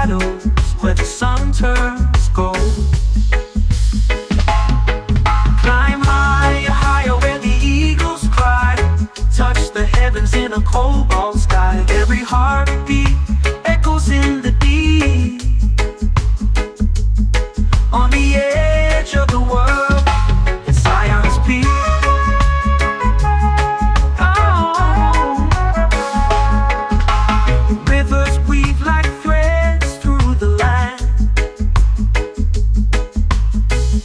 shadows where the sun turns gold. Climb higher, higher where the eagles cry. Touch the heavens in a cobalt sky. Every heartbeat echoes in the deep. On the edge of the world, it's Zion's peak. Oh. Rivers weave like threads through the land,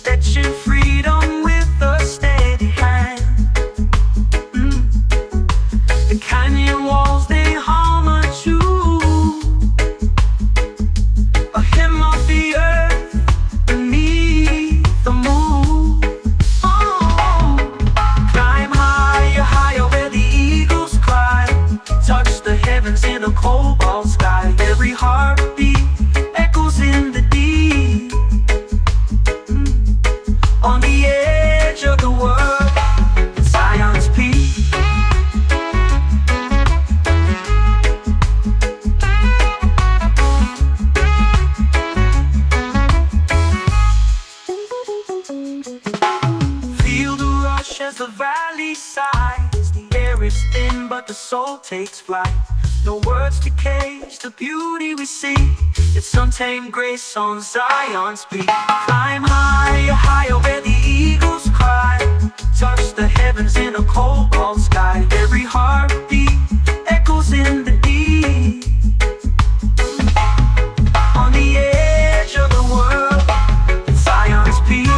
etching freedom with a steady hand. The canyon walls, they hum a tune, a hymn of the earth beneath the moon. Oh. Climb higher, higher where the eagles cry. Touch the heavens in a cobalt sky. Every heartbeat echoes in the deep. On the edge of the world, it's Zion's peak. Feel the rush as the valley sighs. The air is thin, but the soul takes flight. No words to cage the beauty we see. It's untamed grace on Zion's peak. Climb higher, higher where the eagles cry. Touch the heavens in a cobalt sky. Every heartbeat echoes in the deep. On the edge of the world, it's Zion's peak.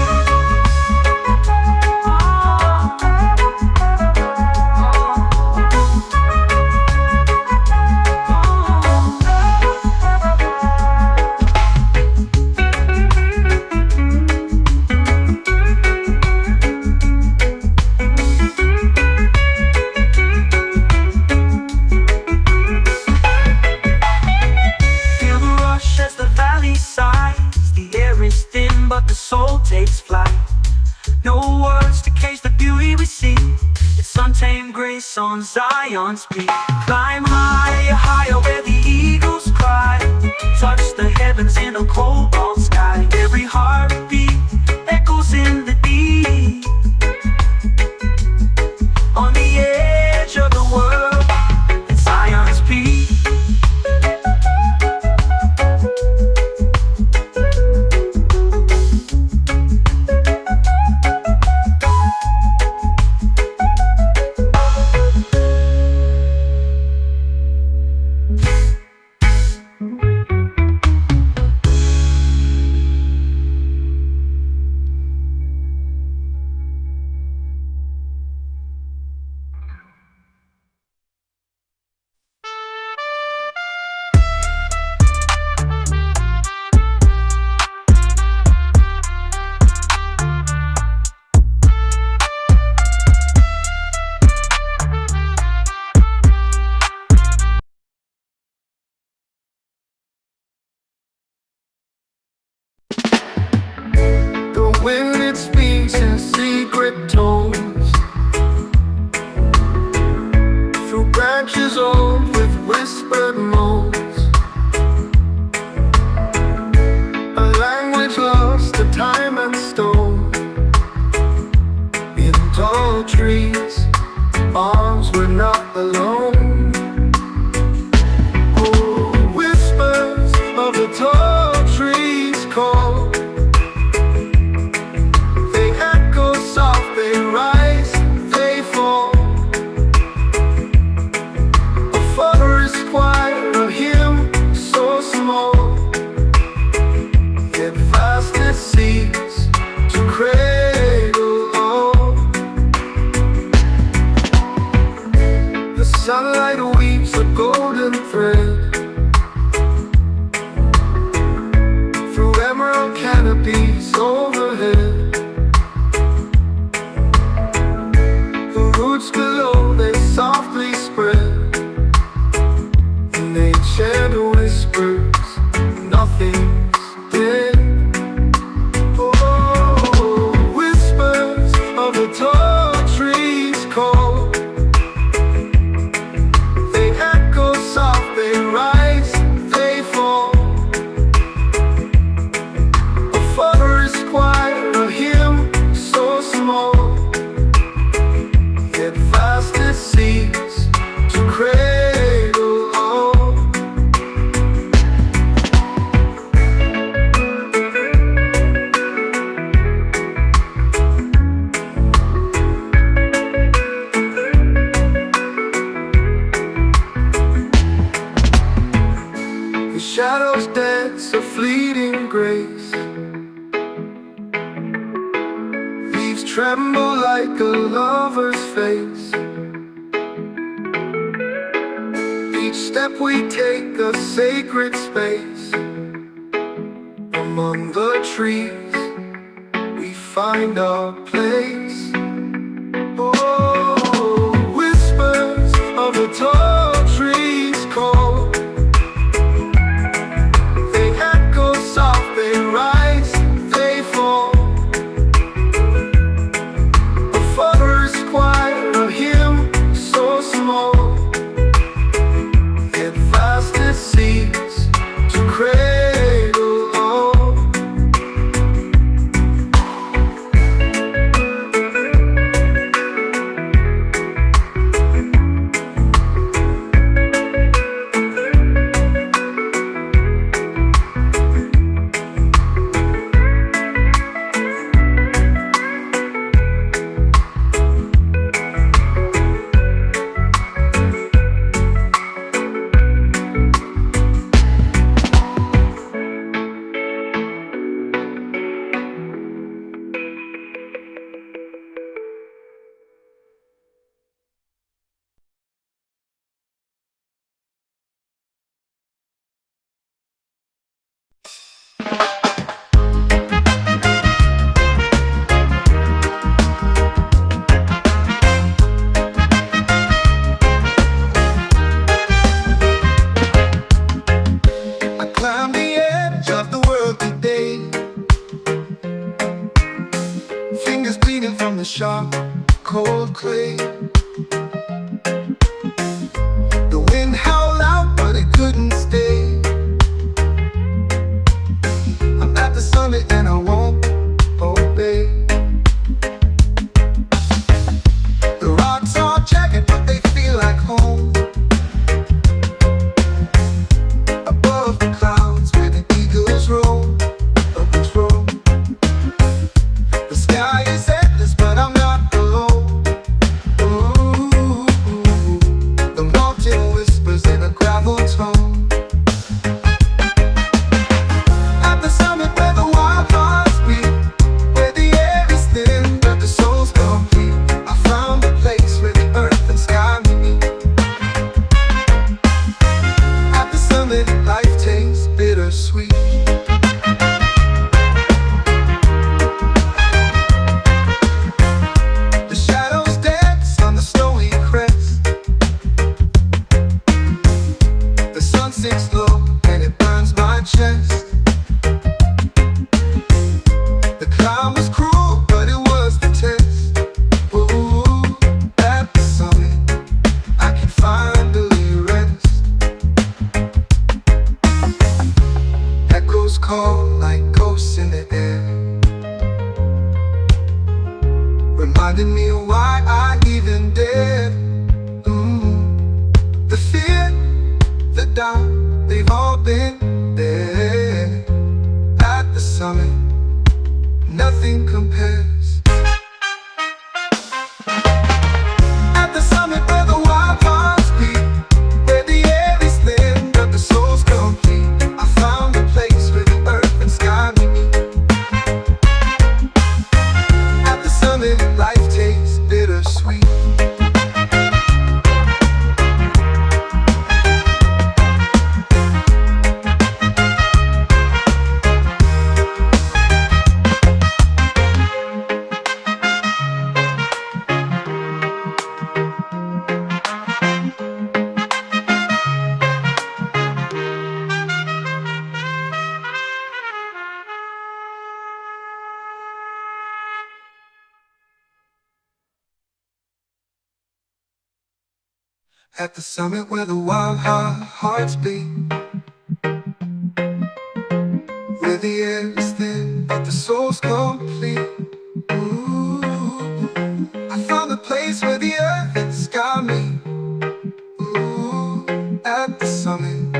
Feel the rush as the valley sighs. The air is thin, but the soul takes flight. No words to cage the beauty we see. It's untamed grace on Zion's peak. Climb higher, higher where the eagles cry. Touch the heavens in a cobalt sky. Every heartbeat echoes in the deep. On the edge of the world, it's Zion's peak. Shadows dance a fleeting grace. Leaves tremble like a lover's face. Each step we take a sacred space. Among the trees we find our place. Oh, whispers of a tall tree's call. They echo soft, they rise, they fall. A father's choir, a hymn so small. Yet vast it seems to cradle all. I climbed the edge of the world today, fingers bleeding from the sharp, cold clay. The wind howled out, but it couldn't stay. I'm at the summit and I won't obey. The rocks are jagged, but they feel like home. Above the clouds where the eagles roam, others roam. The sky is endless, but I'm not alone. Ooh, the mountain whispers in a gravel tone. At the summit where the wild hearts beat, where the air is thin but the soul's complete, I found a place where the earth and sky meet. At the summit, life tastes bittersweet. The shadows dance on the snowy crest. The sun sinks low and it burns my chest. The climb was cruel, but it was the test. Ooh, at the summit, I can finally rest. Echoes call like ghosts in the air, reminding me of why I even dared. The fear, the doubt, they've all been there. At the summit, nothing compares. At the summit where the wild hearts beat, where the air is thin but the soul's complete, I found a place where the earth and sky meet. At the summit, life tastes bittersweet. At the summit where the wild hearts beat, where the air is thin but the soul's complete. Ooh, I found a place where the earth and sky meet. Ooh, at the summit,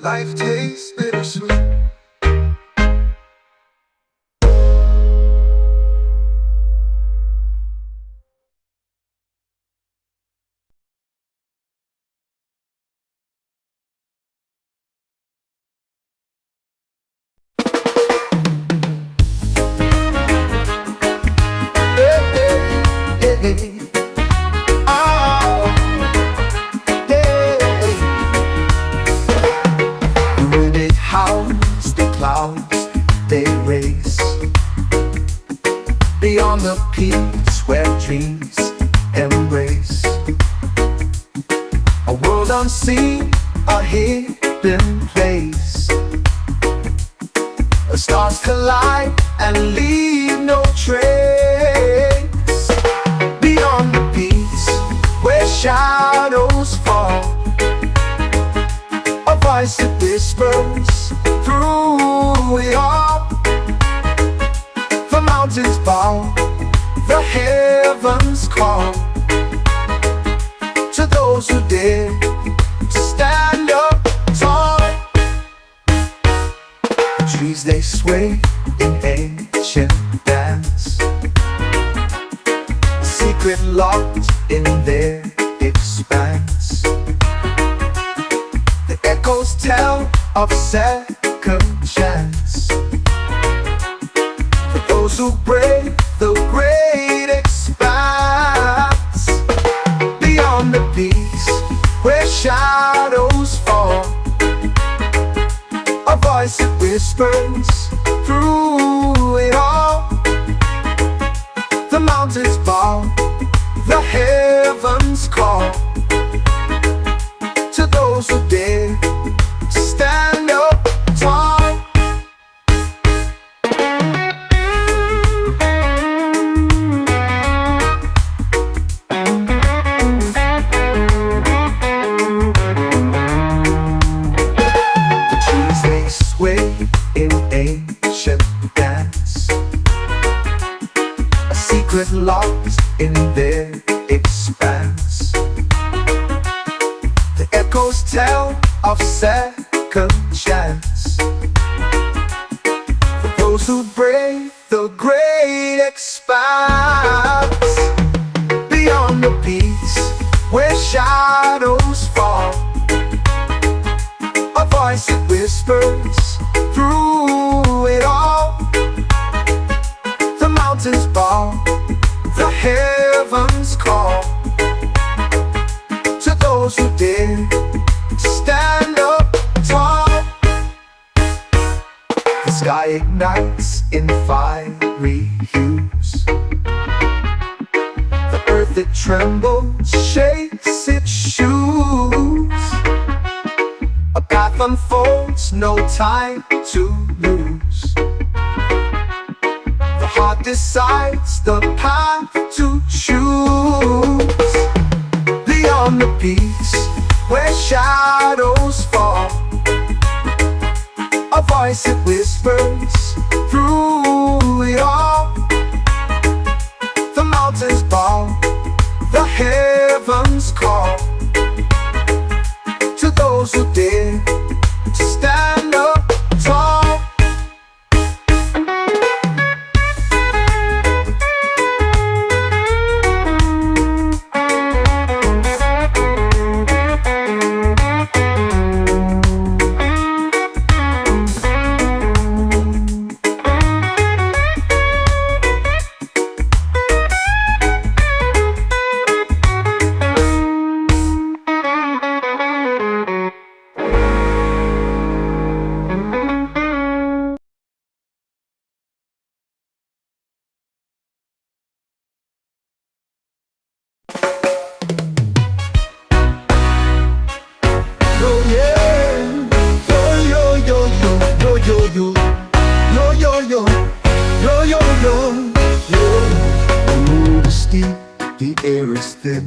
life tastes bittersweet. unseen, a hidden place. The stars collide and leave no trace. Beyond the peaks where shadows fall, a voice that whispers through it all. The mountains bow, the heavens call to those who dare to stand up tall. The trees they sway in ancient dance, a secret locked in their expanse. The echoes tell of second chance for those who brave the great expanse. Beyond the peaks where shadows fall, a voice that whispers through it all. The mountains bow, the heavens call to those who dare to stand up tall. In ancient dance, a secret locked in their expanse. The echoes tell of second chance for those who brave the great expanse. Beyond the peaks where shadows fall, a voice that whispers through it all. The mountains bow, the heavens call to those who dare to stand up tall. The sky ignites in fiery hues, the earth it trembles, shakes its shoes. A path unfolds, no time to lose. The heart decides the path to choose. Beyond the peaks where shadows fall, a voice that whispers through it all. The mountains bow, the heavens call to those who dare to stand up tall. The air is thin.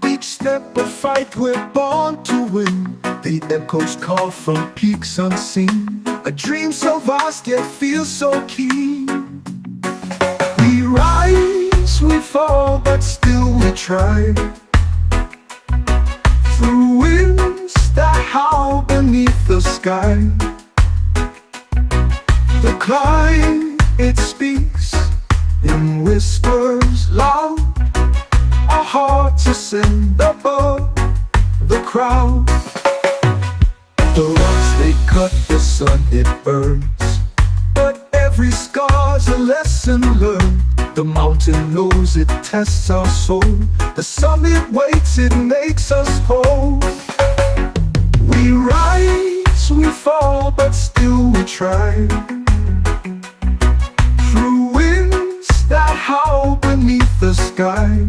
Each step a fight, we're born to win. The echoes call from peaks unseen, a dream so vast yet feels so keen. We rise, we fall, but still we try. Through winds that howl beneath the sky, the climb, it speaks in whispers loud. Our hearts ascend above the crowd. The rocks they cut, the sun it burns, but every scar's a lesson learned. The mountain knows it tests our soul, the summit waits, it makes us whole. We rise, we fall, but still we try. Through winds that howl beneath the sky,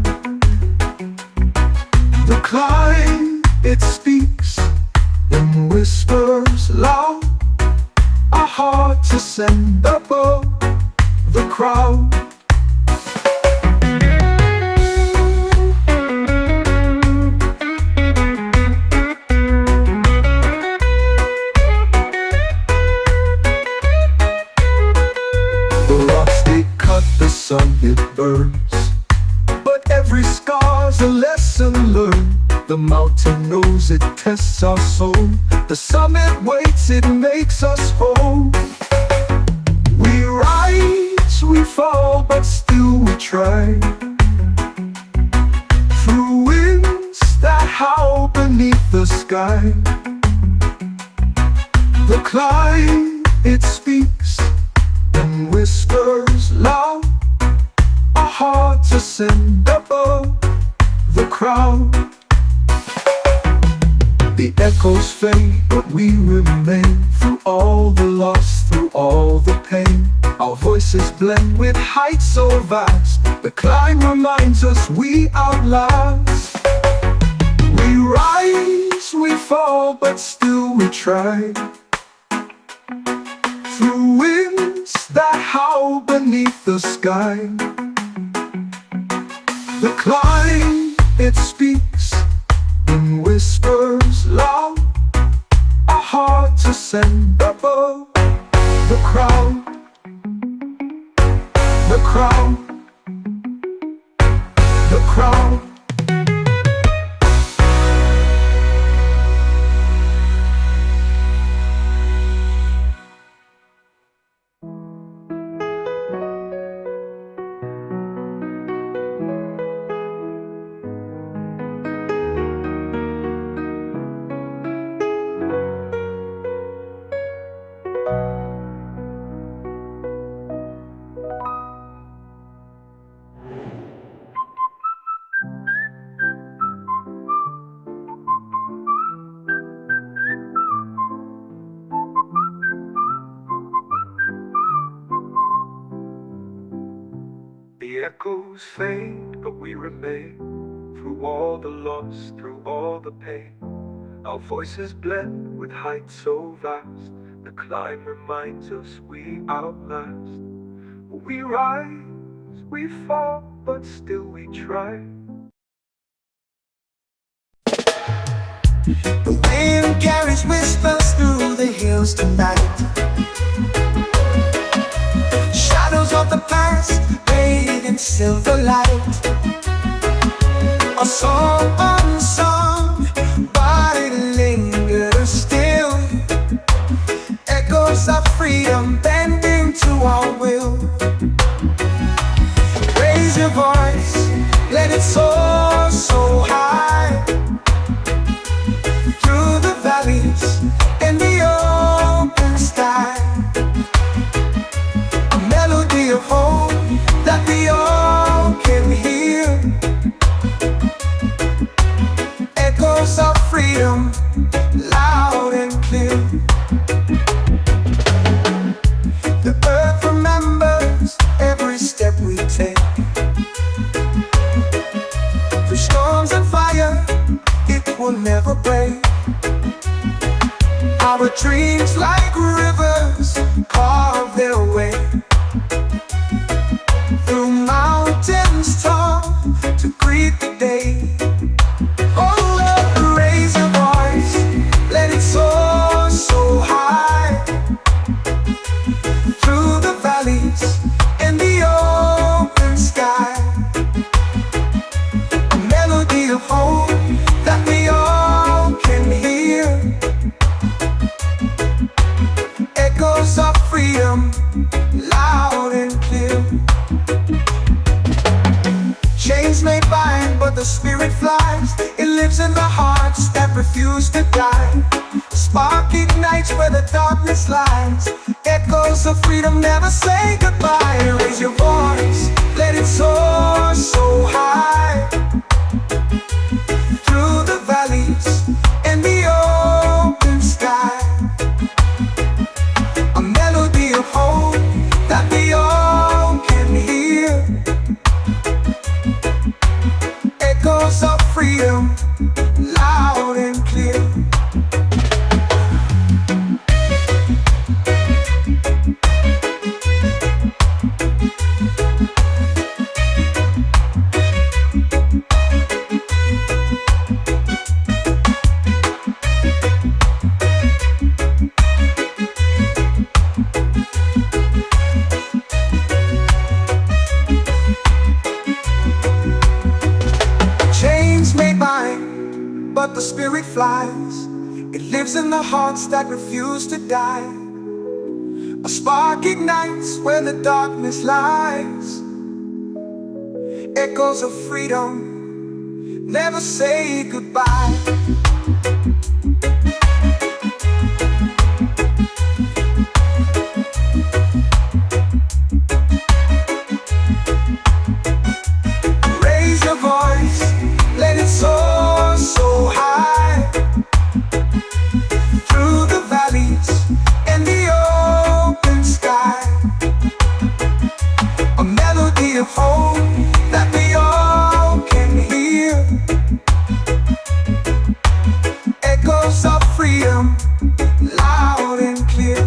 the climb, it speaks speaks in whispers loud, our hearts ascend above the crowd. The rocks they cut, the sun it burns, but every scar's a lesson learned. The mountain knows it tests our soul, the summit waits, it makes us whole. We rise, we fall, but still we try, through winds that howl beneath the sky. The climb, it speaks and whispers loud, our hearts ascend above the crowd. The echoes fade, but we remain, through all the loss, through all the pain. Our voices blend with heights so vast, the climb reminds us we outlast. We rise, we fall, but still we try, through winds that howl beneath the sky. The climb, it speaks in whispers loud, our hearts ascend above the crowd. The crowd, the crowd. The echoes fade, but we remain, through all the loss, through all the pain. Our voices blend with heights so vast, the climb reminds us we outlast. We rise, we fall, but still we try. The wind carries whispers through the hills tonight, shadows of the past bathed in silver light. A song unsung, but it lingers still, echoes of freedom bending to our will. Raise your voice, let it soar so high, through the valleys and the open sky. A melody of hope that we all can hear, echoes of freedom, loud and clear. The earth remembers every step we take, through storms and fire, it will never break. Our dreams like rivers carve their way, through mountains tall to greet the day. Oh Lord, raise your voice, let it soar so high, through the valleys and the open sky. A melody of hope that we all can hear, echoes of freedom, loud and clear. Chains may bind, but the spirit flies. It lives in the hearts that refuse to die. Spark ignites where the darkness lies. Echoes of freedom never say goodbye. Raise your voice, let it soar so high, through the valleys and the open sky. A melody of hope that we all can hear, echoes of freedom, loud and clear. lives in the hearts that refuse to die. A spark ignites where the darkness lies. Echoes of freedom never say goodbye. Raise your voice, let it soar so high, through the valleys and the open sky. A melody of hope that we all can hear. Echoes of freedom, loud and clear.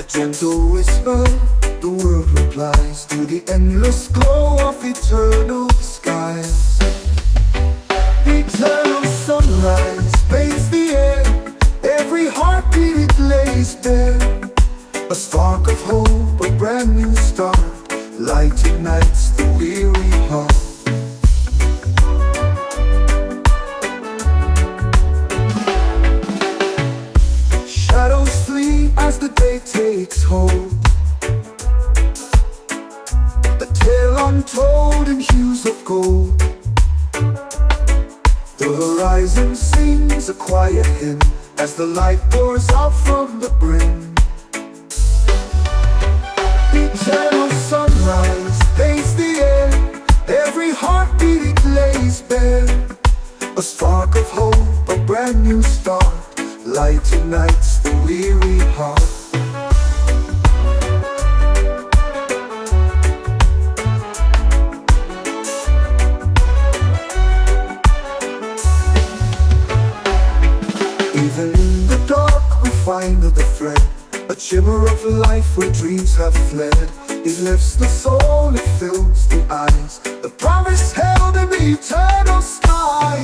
Gentle whisper, the world replies to the endless glow of eternal skies. Eternal sunrise bathes the air, every heartbeat it lays bare. A spark of hope, a brand new start, light ignites the weary heart. Shadows flee as the day takes hold, the tale untold in hues of gold. The horizon sings a quiet hymn as the light pours out from the brim. Eternal sunrise bathes the air, every heartbeat it lays bare. A spark of hope, a brand new start, light ignites the weary heart. Even in the dark we find the thread, a shimmer of life where dreams have fled. It lifts the soul, it fills the eyes, the promise held in the eternal sky.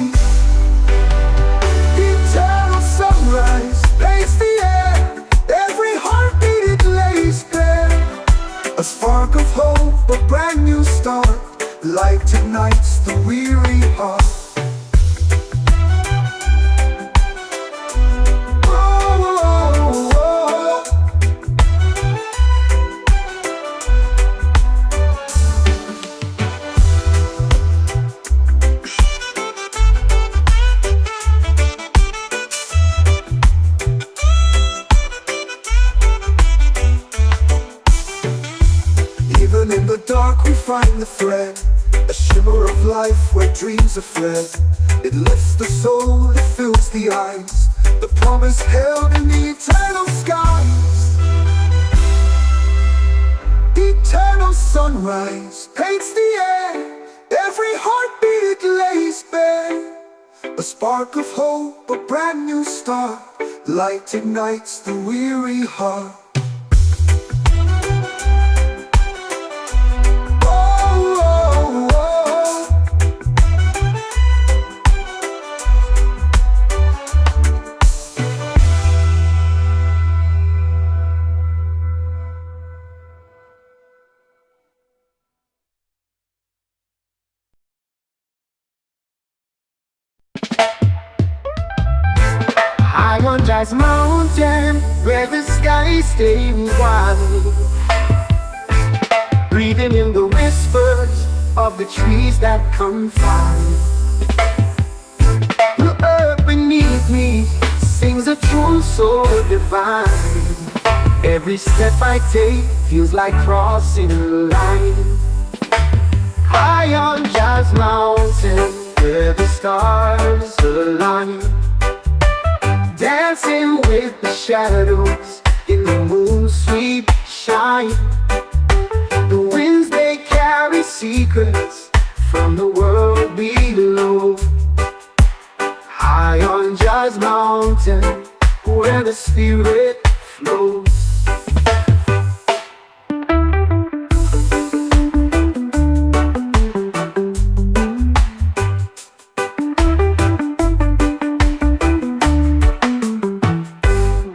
Eternal sunrise bathes the air, every heartbeat it lays bare. A spark of hope, a brand new start, light ignites the weary heart. Even in the dark we find the thread, a shimmer of life where dreams are fled. It lifts the soul, it fills the eyes, the promise held in the eternal skies. Eternal sunrise paints the air, every heartbeat it lays bare. A spark of hope, a brand new start, light ignites the weary heart. I on Jazz Mountain, where the sky stays wide, breathing in the whispers of the trees that confide. The earth beneath me sings a tune so divine. Every step I take feels like crossing a line. Jazz Mountain, where the stars align, dancing with the shadows in the moon's sweet shine. The winds they carry secrets from the world below. High on Jazz Mountain, where the spirit flows.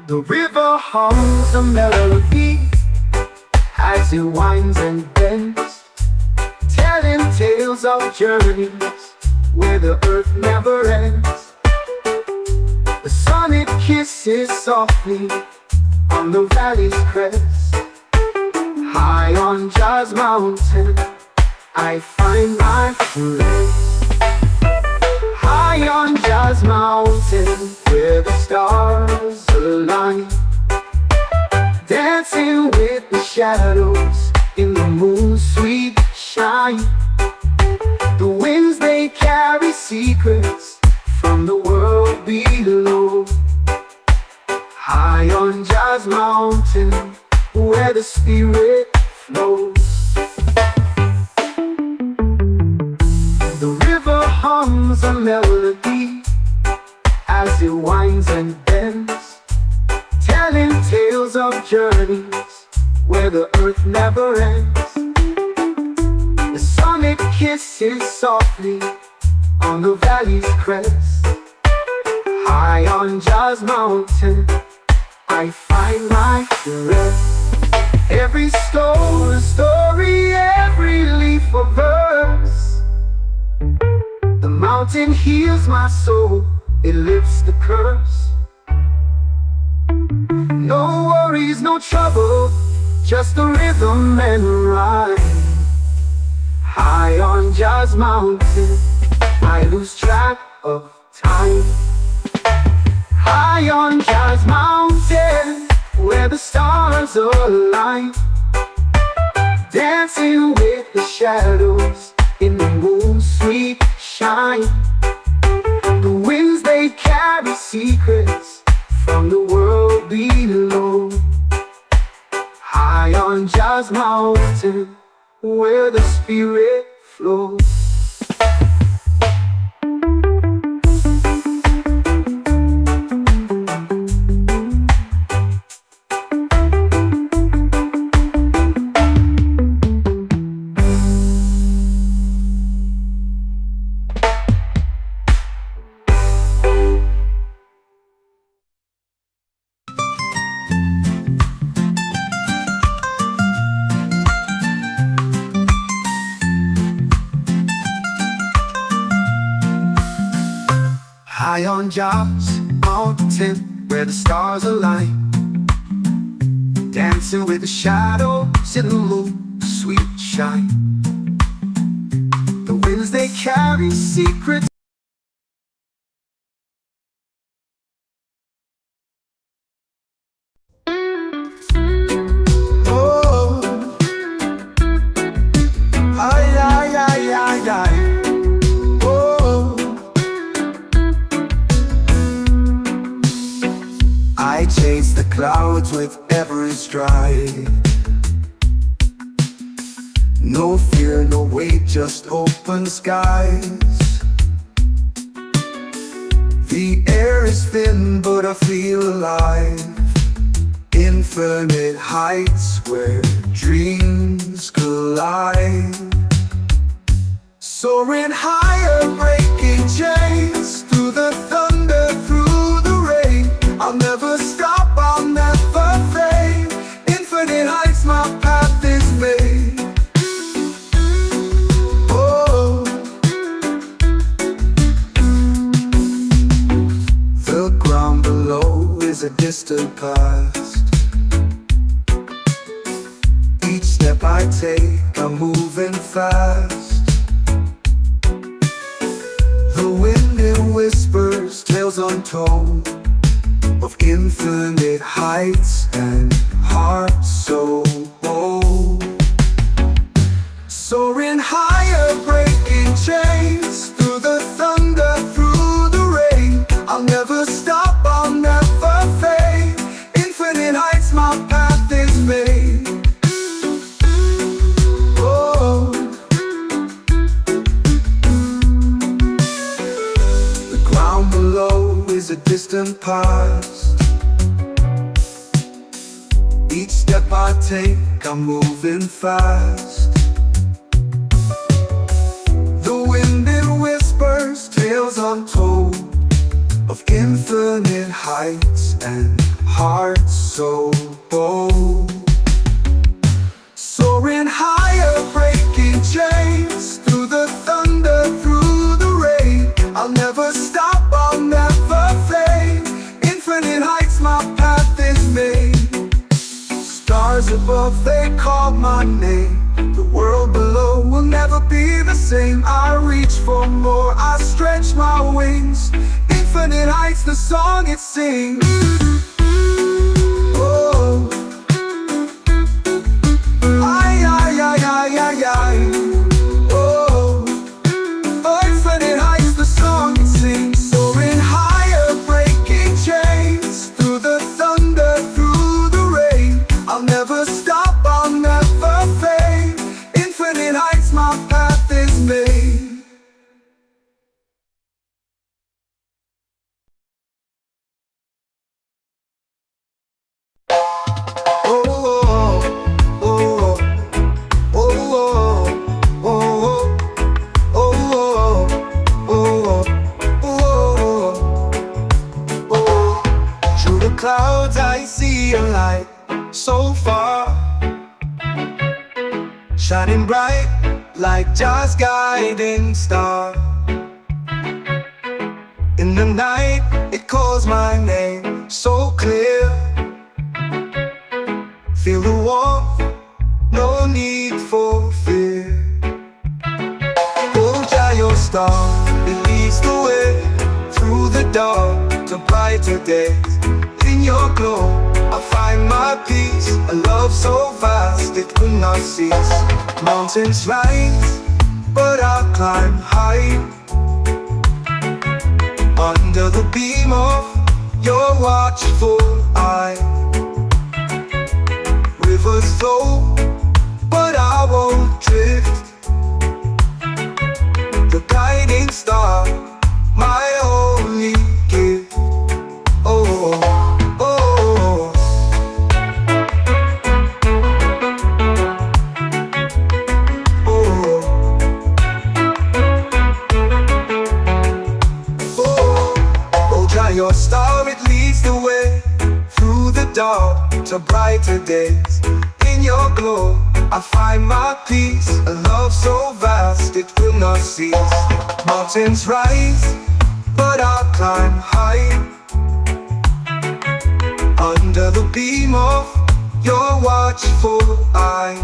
The river hums a melody as it winds and bends, telling tales of journeys where the earth never ends. The sun it kisses softly on the valley's crest. High on Jazz Mountain, I find my rest. High on Jazz Mountain, where the stars align, dancing with the shadows in the moon's sweet shine. The winds they carry secrets from the world below. High on Jazz Mountain, where the spirit flows. The river hums a melody as it winds and bends, telling tales of journeys where the earth never ends. The sun it kisses softly on the valley's crest. High on Jazz Mountain, I find my rest. Every stone a story, every leaf a verse. The mountain heals my soul, it lifts the curse. No worries, no trouble, just the rhythm and rhyme. High on Jazz Mountain, I lose track of time. High on Jazz Mountain, where the stars align, dancing with the shadows in the moon's sweet shine. The winds they carry secrets from the world below. High on Jazz Mountain, where the spirit flows. High on Jazz Mountain, where the stars align, dancing with the shadows in the moon's sweet shine. The winds they carry secrets. Oh, ay, ay, ay, ay, ay. I chase the clouds with every stride. No fear, no weight, just open skies. The air is thin, but I feel alive. Infinite heights where dreams collide. Soaring higher, breaking chains, through the thunder, through the rain. I'll never stop, I'll never fade. Infinite heights, my path is made. Oh, the ground below is a distant past. Each step I take, I'm moving fast. The wind it whispers, tales untold, of infinite heights and hearts so bold. So Soaring higher, breaking chains, through the thunder, through the rain. I'll never stop, I'll never fade. Infinite heights, my path is made. Oh, the ground below is a distant past. Each step I take, I'm moving fast. The wind it whispers tales untold of infinite heights and hearts so bold. Soaring higher, breaking chains, through the thunder, through the rain. I'll never stop, I'll never fade. Infinite heights, my path is made. Stars above, they call my name. The world below will never be the same. I reach for more, I stretch my wings. Infinite heights, the song it sings. Oh, ay, ay, ay, ay, ay, ay. Oh, oh, infinite heights, the song it sings. Soaring higher, breaking chains, through the thunder, through the rain. I'll never stop, I'll never fade. Infinite heights, my path is made. Clouds, I see a light so far, shining bright like Jah's guiding star. In the night, it calls my name so clear. Feel the warmth, no need for fear. Oh, Jah, your star, it leads the way through the dark to brighter days. In your glow, I find my peace. A love so vast it could not cease. Mountains rise, but I'll climb high. Under the beam of your watchful eye. Rivers flow, but I won't drift. The guiding star, my only gift. Oh, your star, it leads the way through the dark to brighter days. In your glow, I find my peace. A love so vast it will not cease. Mountains rise, but I'll climb high. Under the beam of your watchful eye.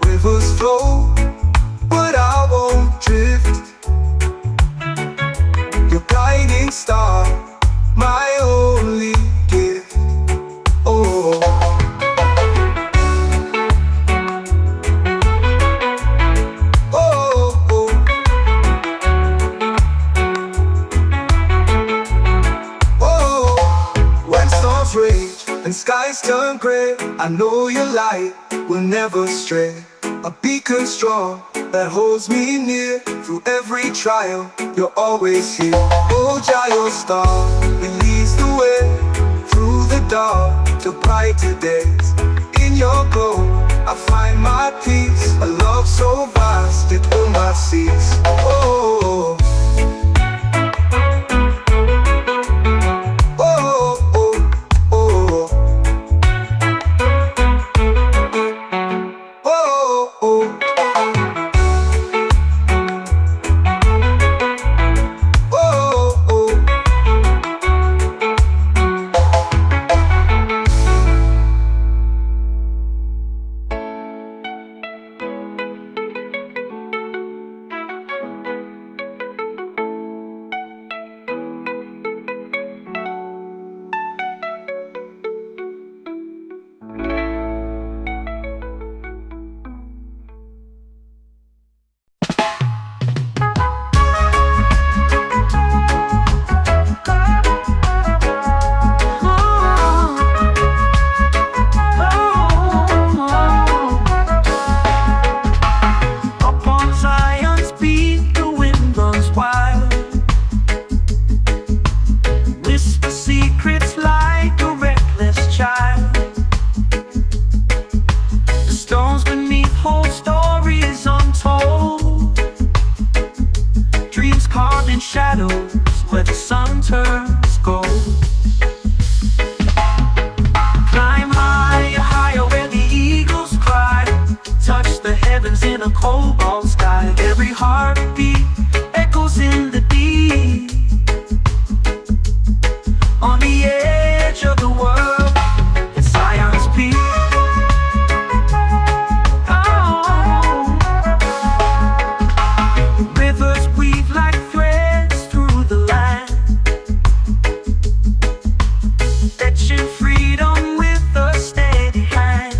Rivers flow, but I won't drift. Your guiding star, my only gift. Oh, oh, oh. Oh, when storms rage and skies turn gray, I know your light will never stray. A beacon strong that holds me near. Through every trial, you're always here. Oh, Jah, your star, it leads the way through the dark to brighter days. In your glow, I find my peace. A love so vast, it will not cease. Oh, whole story is untold. Dreams carved in shadows where the sun turns gold. Climb higher, higher where the eagles cry. Touch the heavens in a cobalt sky. Every heartbeat echoes in the deep. On the edge of the world, it's Zion's peak. Oh. Rivers weave like threads through the land, fetching freedom with a steady hand.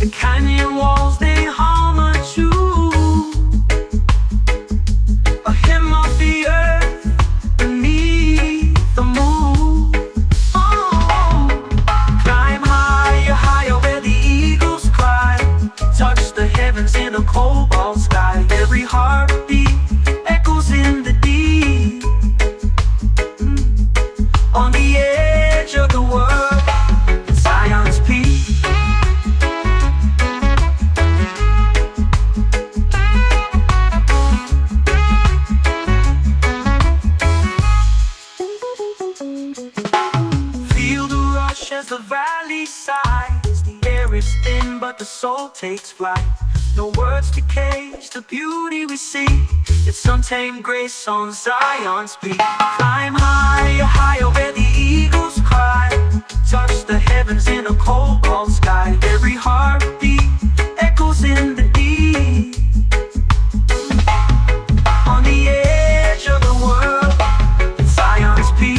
The canyon walls, they hum a tune, a hymn of the earth beneath the moon. Oh. Climb higher, higher where the eagles cry. Touch the heavens in a cobalt sky. Every heartbeat echoes in the deep. On the edge of the world, it's Zion's peak. Feel the rush as the valley sighs. The air is thin, but the soul takes flight. No words to cage the beauty we see. It's untamed grace on Zion's peak. Climb higher, higher where the eagles cry. Touch the heavens in a cobalt sky. Every heartbeat echoes in the deep. On the edge of the world, it's Zion's peak.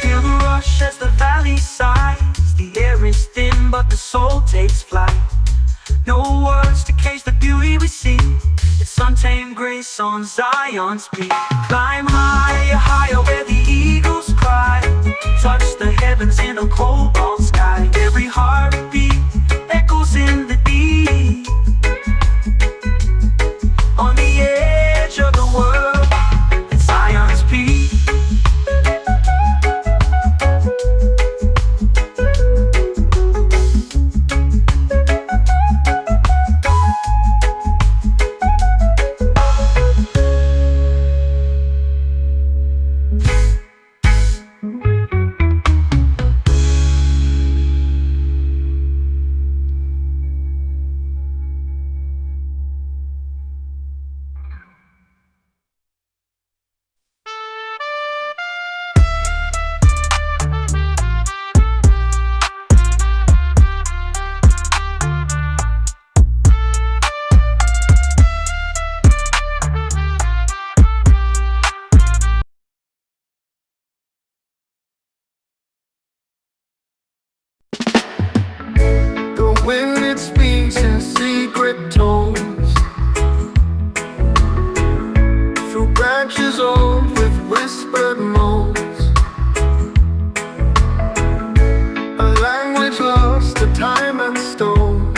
Feel the rush as the valley sighs. The air is thin, but the soul takes flight. No words to cage the beauty we see. It's untamed grace on Zion's peak. Climb higher, higher where the eagles cry. Touch the heavens in a cobalt sky. Every heartbeat echoes in the deep. On the edge of the world, it's Zion's peak. The wind, it speaks in secret tones, through branches old with whispered moans. A language lost to time and stone.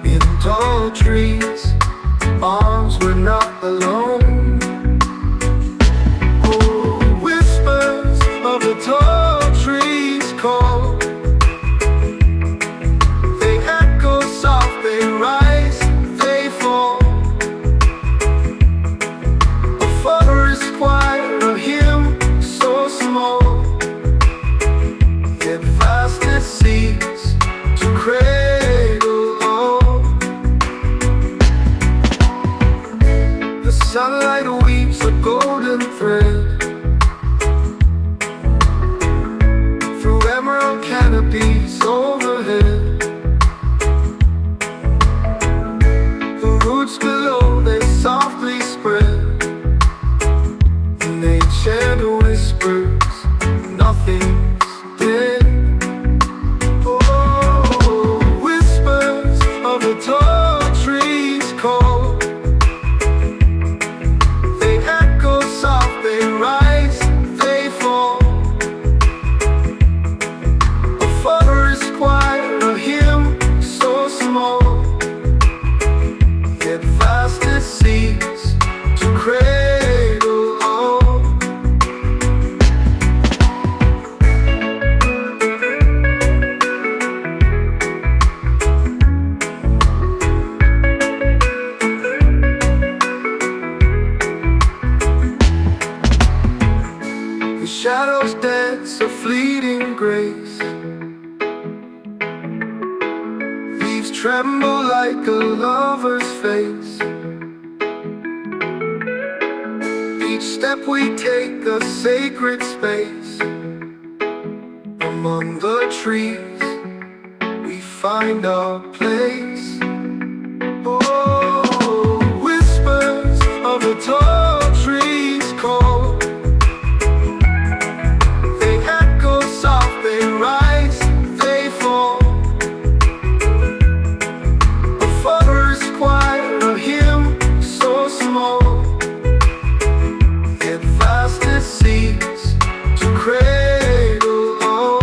In tall trees, arms were not alone. Oh, whispers of the tall trees call. They echo soft, they rise, they fall. A forest choir, a hymn so small, yet vast it seems to cradle all. The sunlight weaves a golden thread through emerald canopies overhead. The roots below, they softly spread, and they chant whispers, nothing's dead. Oh, whispers of the tall trees call. shadows dance a fleeting grace. Leaves tremble like a lover's face. Each step we take a sacred space. Among the trees we find our place. Oh, whispers of a tall tree's call. They echo soft, they rise, they fall. A father's choir, a hymn so small, yet vast it seems to cradle all.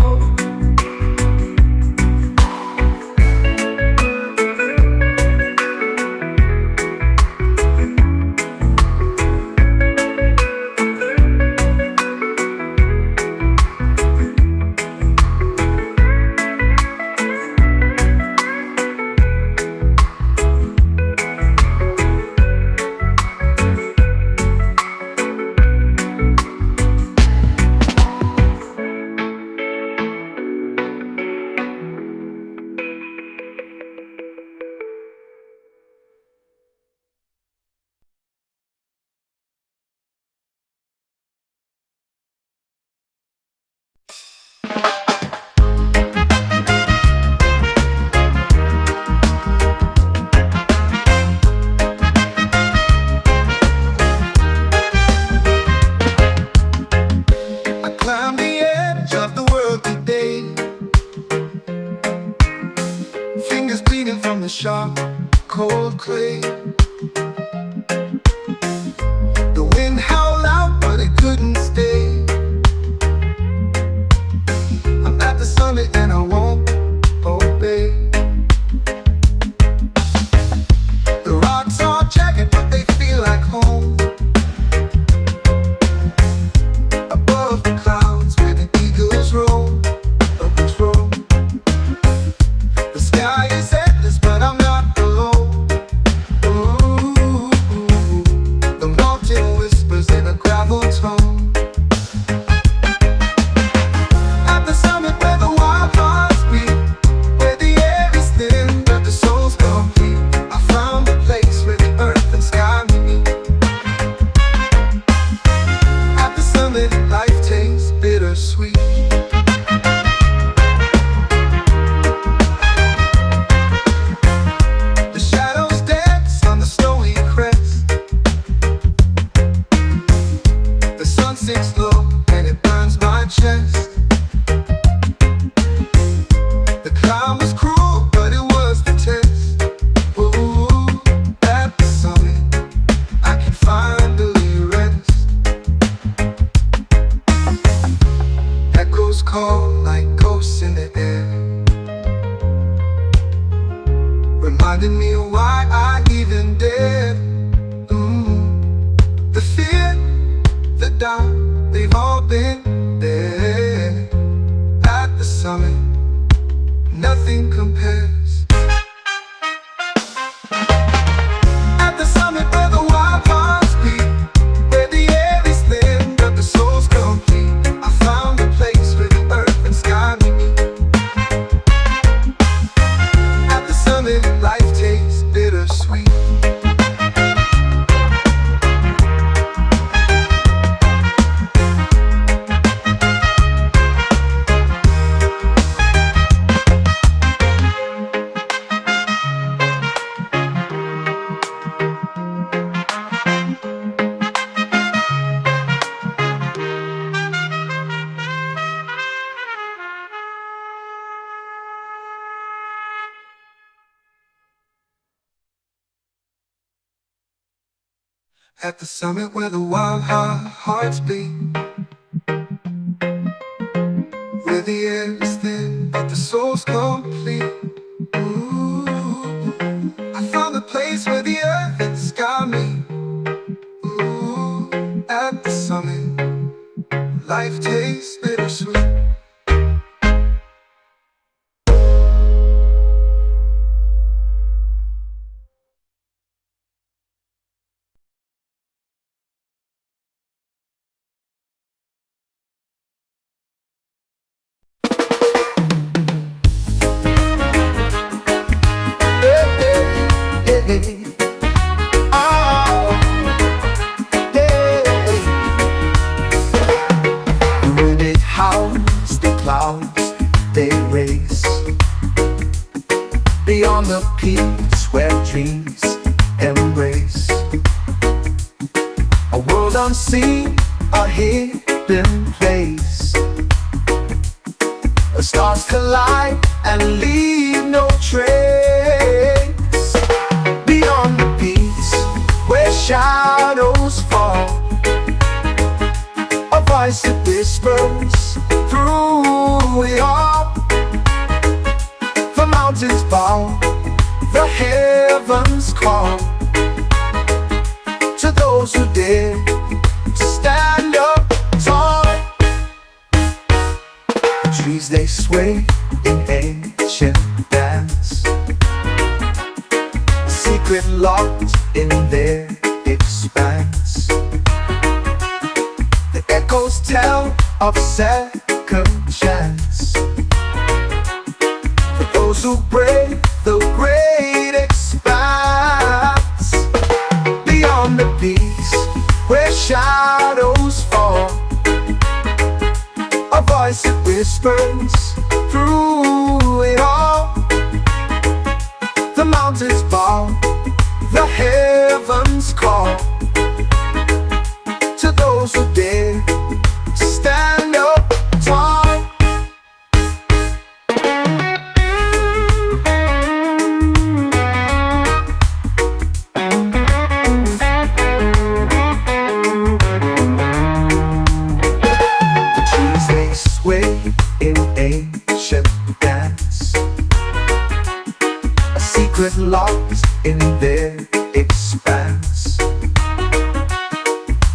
Climb the edge of the world today. Fingers bleeding from the sharp, cold clay. The wind howled out, but it couldn't stay. I'm at the summit and I won't obey. The rocks are jagged, but they feel like home. Above the clouds where the eagles roam, others roam. The sky is endless, but I'm not alone. Ooh, the mountain whispers in a gravel tone. At the summit where the wild hearts beat, where the air is thin but the soul's complete, I found a place where the earth and sky meet. At the summit, life tastes bittersweet. The shadows dance on the snowy crest. The sun sinks low and it burns my chest. The climb was cruel, but it was the test. Ooh, at the summit, I can finally rest. Echoes call like ghosts in the air, reminding me of why I even dared. The fear, the doubt, they've all been there. At the summit, nothing compares. At the summit where the wild hearts beat, where the air is thin but the soul's complete, I found a place where the earth and sky meet. At the summit, life tastes bittersweet. At the summit where the wild hearts beat, where the air is thin but the soul's complete. Ooh, I found a place where the earth and sky meet. Ooh, at the summit, life tastes bittersweet. the peaks where dreams embrace. A world unseen, a hidden place. The stars collide and leave no trace. Beyond the peaks where shadows fall, a voice that whispers through it all. The mountains bow, the heavens call to those who dare to stand up tall. The trees they sway in ancient dance, secret locked in their expanse. The echoes tell of second chance for those who brave the great expanse. Beyond the peaks where shadows fall, a voice that whispers through it all. The mountains bow, the heavens call to those who dare to stand up tall. The trees they sway in ancient dance, a secret locked in their expanse.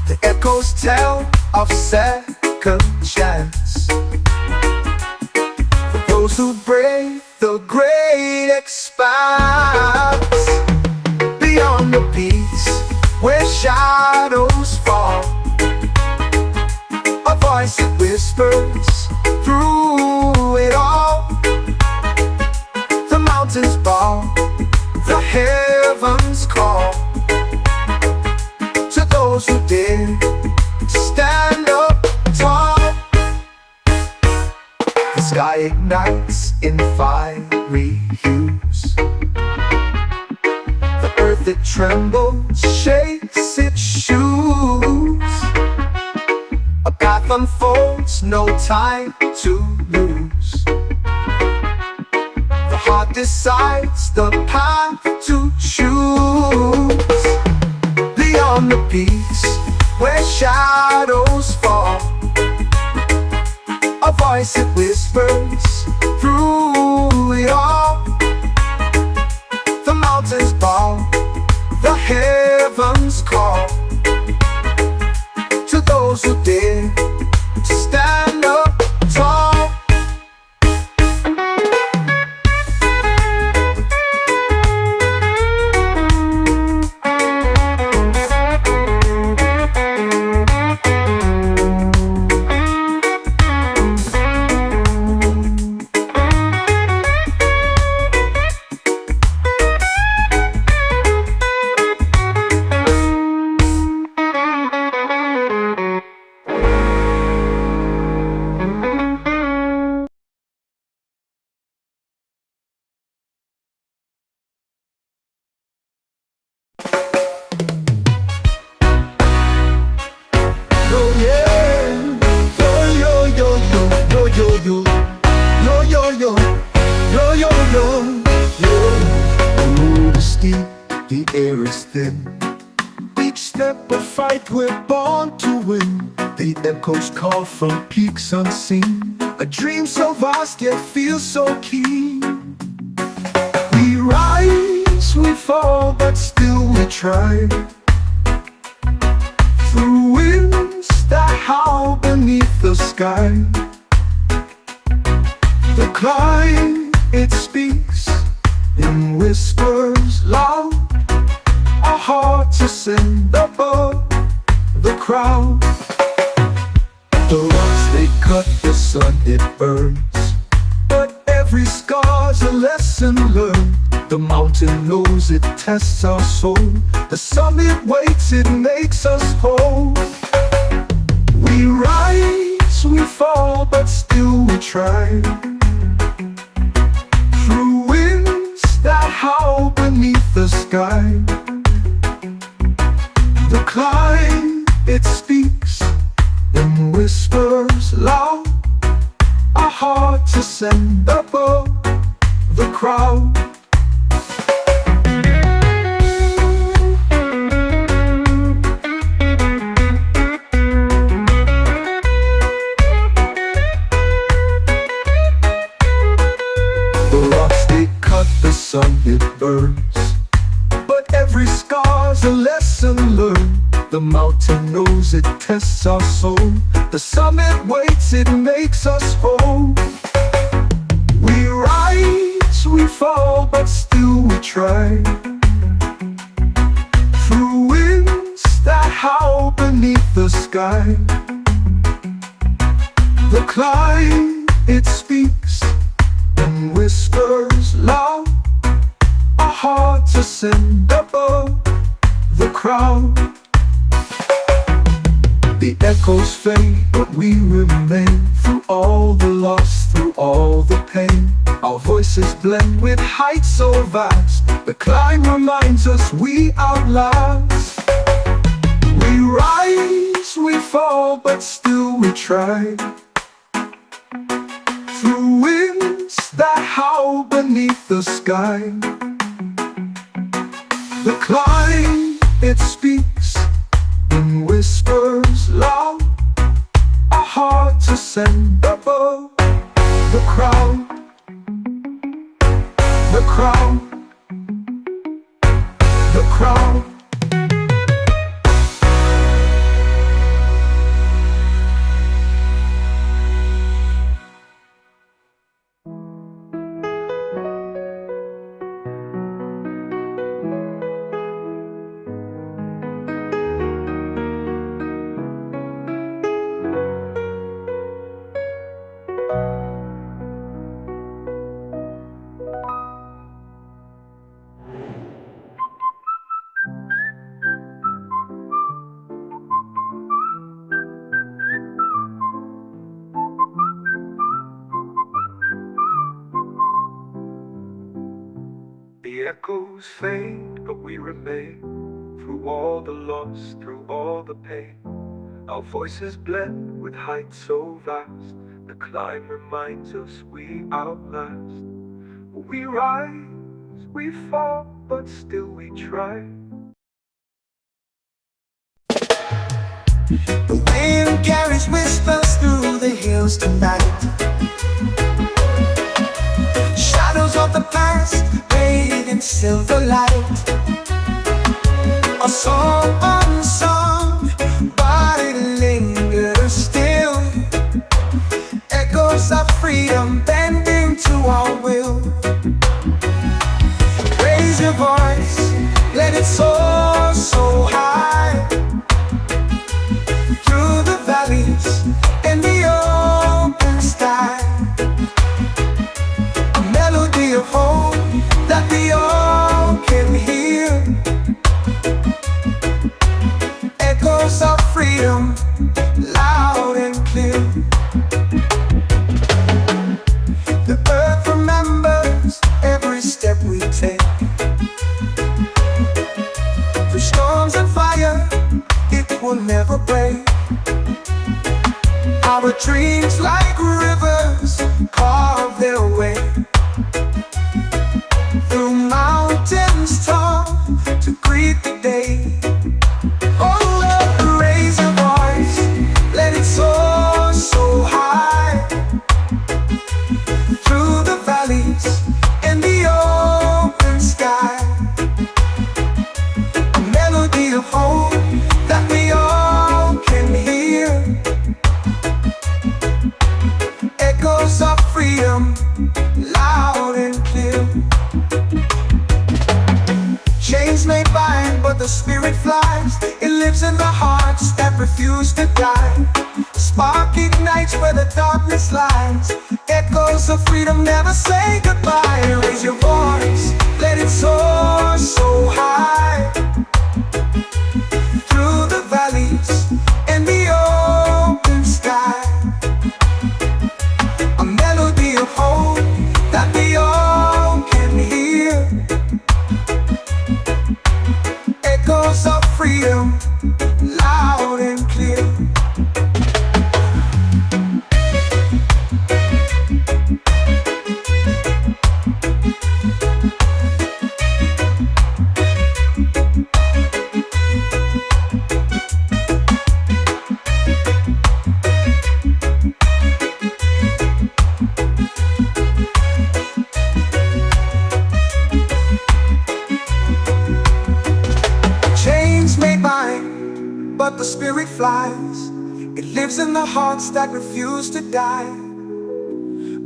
The echoes tell of second chance for those who brave the great expanse. Beyond the peaks where shadows fall, a voice that whispers through it all. The mountains bow, the heavens call to those who dare to stand up tall. The sky ignites in fiery hues, the earth it trembles, shakes its shoes. A path unfolds, no time to lose. The heart decides the path to choose. Beyond the peaks where shadows fall, a voice that whispers through it all. The mountains bow, the heavens call to those who dare to stand up tall. The air is thin. Each step a fight, we're born to win. The echoes call from peaks unseen, a dream so vast yet feels so keen. We rise, we fall, but still we try. Through winds that howl beneath the sky, the climb, it speaks in whispers loud. Our hearts ascend above the crowd. The rocks they cut, the sun it burns, but every scar's a lesson learned. The mountain knows it tests our soul, the summit waits, it makes us whole. We rise, we fall, but still we try. Through winds that howl climb, it speaks in whispers loud. Our hearts ascend above the crowd. The rocks they cut, the sun it burns, but every scar's a lesson learned. The mountain knows it tests our soul. The summit waits, it makes us whole. We rise, we fall, but still we try. Through winds that howl beneath the sky. The climb, it speaks in whispers loud. Our hearts ascend above the crowd. The echoes fade, but we remain. Through all the loss, through all the pain, our voices blend with heights so vast. The climb reminds us we outlast. We rise, we fall, but still we try. Through winds that howl beneath the sky. The climb, it speaks in whispers loud. Our hearts ascend above the crowd. The crowd. The crowd. The echoes fade, but we remain. Through all the loss, through all the pain, our voices blend with heights so vast. The climb reminds us we outlast. We rise, we fall, but still we try. The wind carries whispers through the hills tonight. Shadows of the past bathed in silver light. A song unsung, but it lingers still. Echoes of freedom bending to our will. Raise your voice, let it soar so high. Through the valleys and the open sky. A melody of hope that we all can hear. Echoes of freedom, loud and clear. The earth remembers every step we take. Through storms and fire, it will never break. Our dreams like rivers carve their way. Through mountains tall to greet the day. Oh Lord, raise your voice, let it soar so high. Through the valleys and the open sky. A melody of hope that we all can hear. Echoes of freedom, loud and clear. Chains may bind, but the spirit flies. It lives in the hearts that refuse to die. Spark ignites where the darkness lies. Echoes of freedom never say goodbye. Raise your voice, let it soar so high. Through the valleys and the open sky. A melody of hope that we all can hear. Echoes of freedom, spirit flies. It lives in the hearts that refuse to die.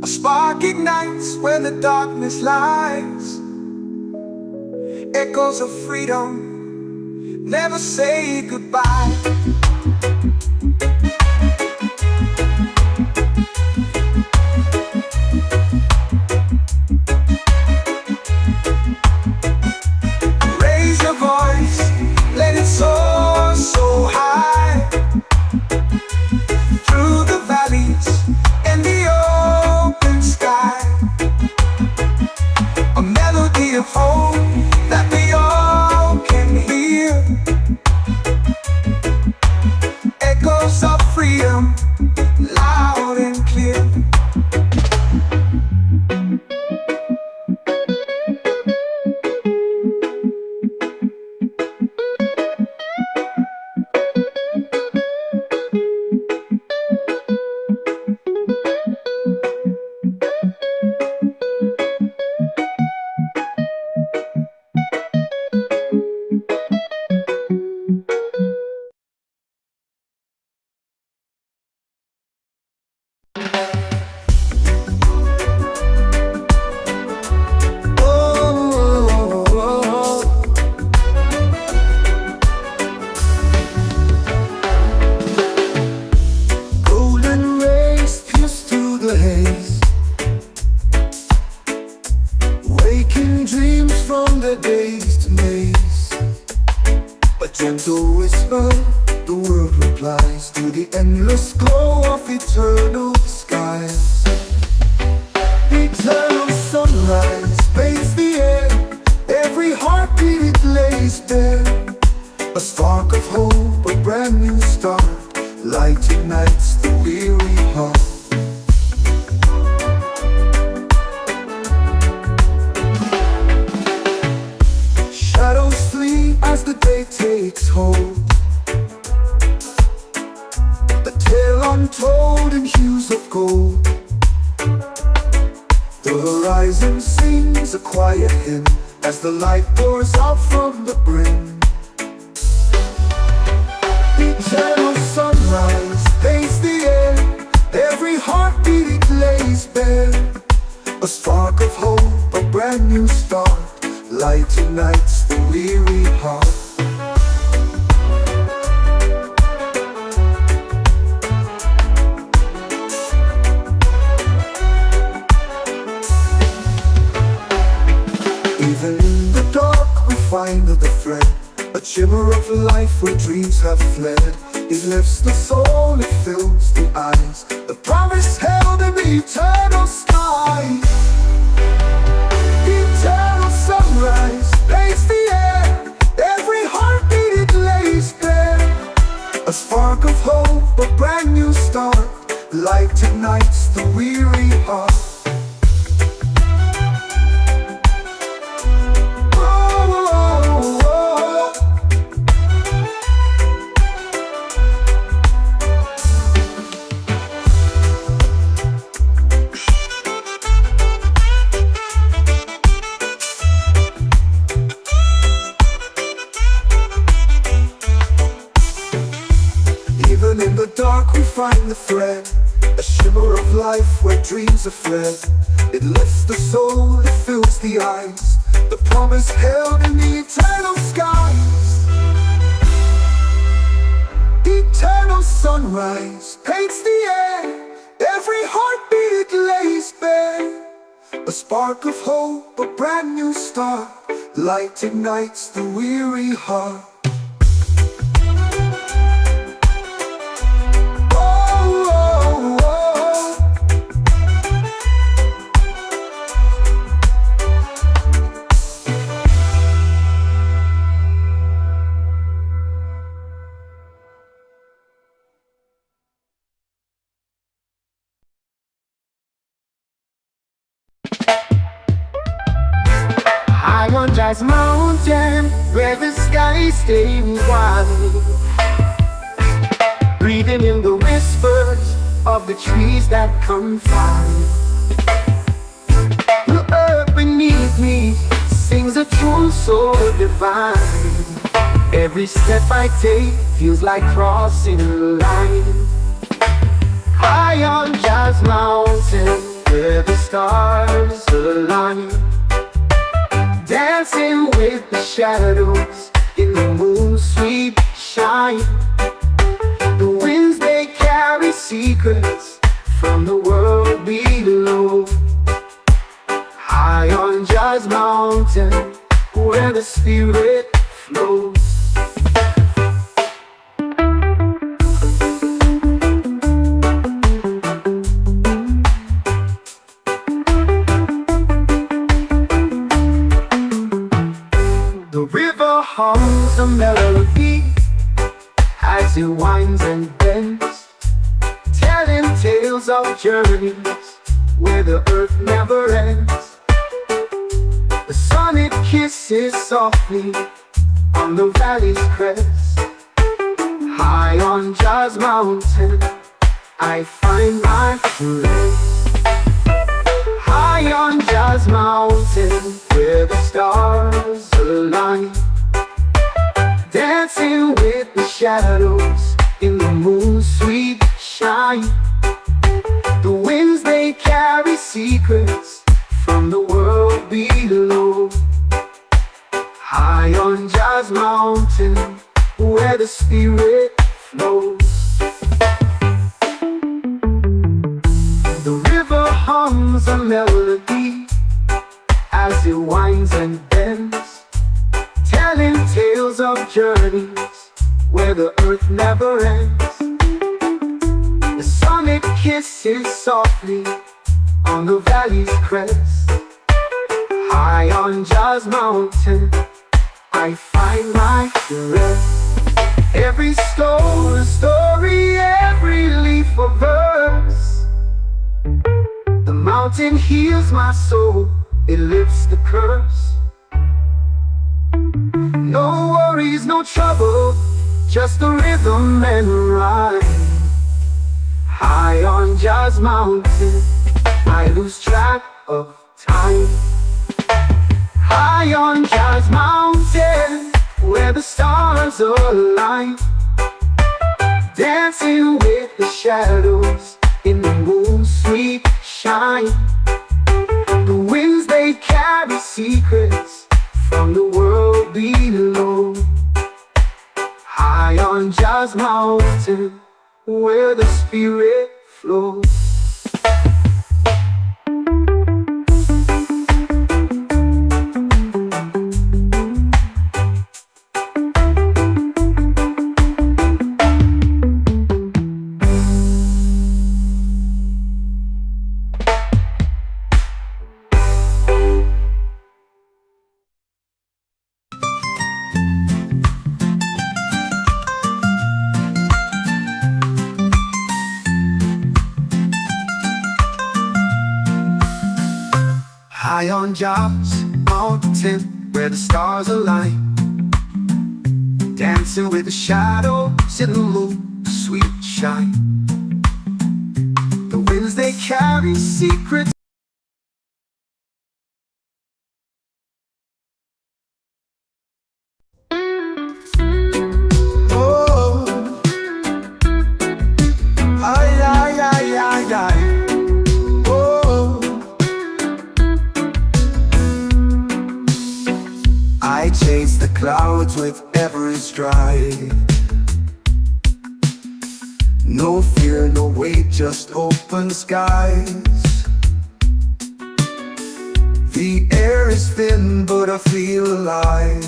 A spark ignites where the darkness lies. Echoes of freedom never say goodbye. Raise your voice, let it soar so high, through the valleys and the open sky. A melody of hope that we all can hear. Echoes of freedom, loud and clear. Golden rays pierce through the haze, waking dreams from their dazed maze. A gentle whisper, the world replies to the endless glow of eternal skies. Eternal sunrise bathes the air, every heartbeat it lays bare. A spark of hope, a brand new start, light ignites the weary heart. Shadows flee as the day takes hold, the tale untold in hues of gold. The horizon sings a quiet hymn as the light pours out from the brim. Eternal sunrise bathes the air, every heartbeat it lays bare. A spark of hope, a brand new start, light ignites the weary heart. Even in the dark we find the thread, a shimmer of life where dreams have fled. It lifts the soul, it fills the eyes, the promise held in the eternal sky. Eternal sunrise bathes the air, every heartbeat it lays bare. A spark of hope, a brand new start, light ignites the weary heart. Even in the dark we find the thread, a shimmer of life where dreams are fled. It lifts the soul, it fills the eyes, the promise held in the eternal skies. Eternal sunrise paints the air, every heartbeat it lays bare. A spark of hope, a brand new start, light ignites the weary heart. High on Jazz Mountain, where the skies stay wide, breathing in the whispers of the trees that confide. The earth beneath me sings a tune so divine. Every step I take feels like crossing a line. High on Jazz Mountain, where the stars align. Dancing with the shadows in the moon's sweet shine. The winds, they carry secrets from the world below. High on Jazz Mountain, where the spirit flows. The river hums a melody as it winds and bends, telling tales of journeys where the earth never ends. The sun, it kisses softly on the valley's crest. High on Jazz Mountain, I find my rest. High on Jazz Mountain, where the stars align. Dancing with the shadows in the moon's sweet shine. The winds, they carry secrets from the world below. High on Jazz Mountain, where the spirit flows. The river hums a melody as it winds and bends, telling tales of journeys where the earth never ends. The sun, it kisses softly on the valley's crest. High on Jazz Mountain, I find my rest. Every stone a story, every leaf a verse. The mountain heals my soul, it lifts the curse. No worries, no trouble, just the rhythm and rhyme. High on Jazz Mountain, I lose track of time. High on Jazz Mountain, where the stars align. Dancing with the shadows in the moon's sweet shine. The winds, they carry secrets from the world below. High on Jazz Mountain, where the spirit flows. High on Jazz Mountain, where the stars align. Dancing with the shadows in the moon's sweet shine. The winds, they carry secrets. Oh, ay, ay, ay, ay, ay. I chase the clouds with every stride. No fear, no weight, just open skies. The air is thin, but I feel alive.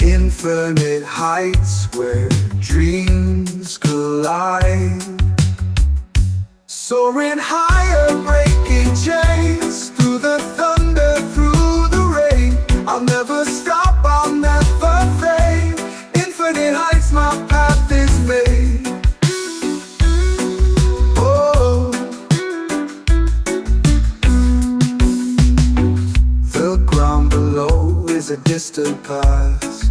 Infinite heights where dreams collide. Soaring higher, breaking chains. Through the thunder, through the rain. I'll never stop, I'll never fade. Infinite heights, my path is made. Oh, the ground below is a distant past.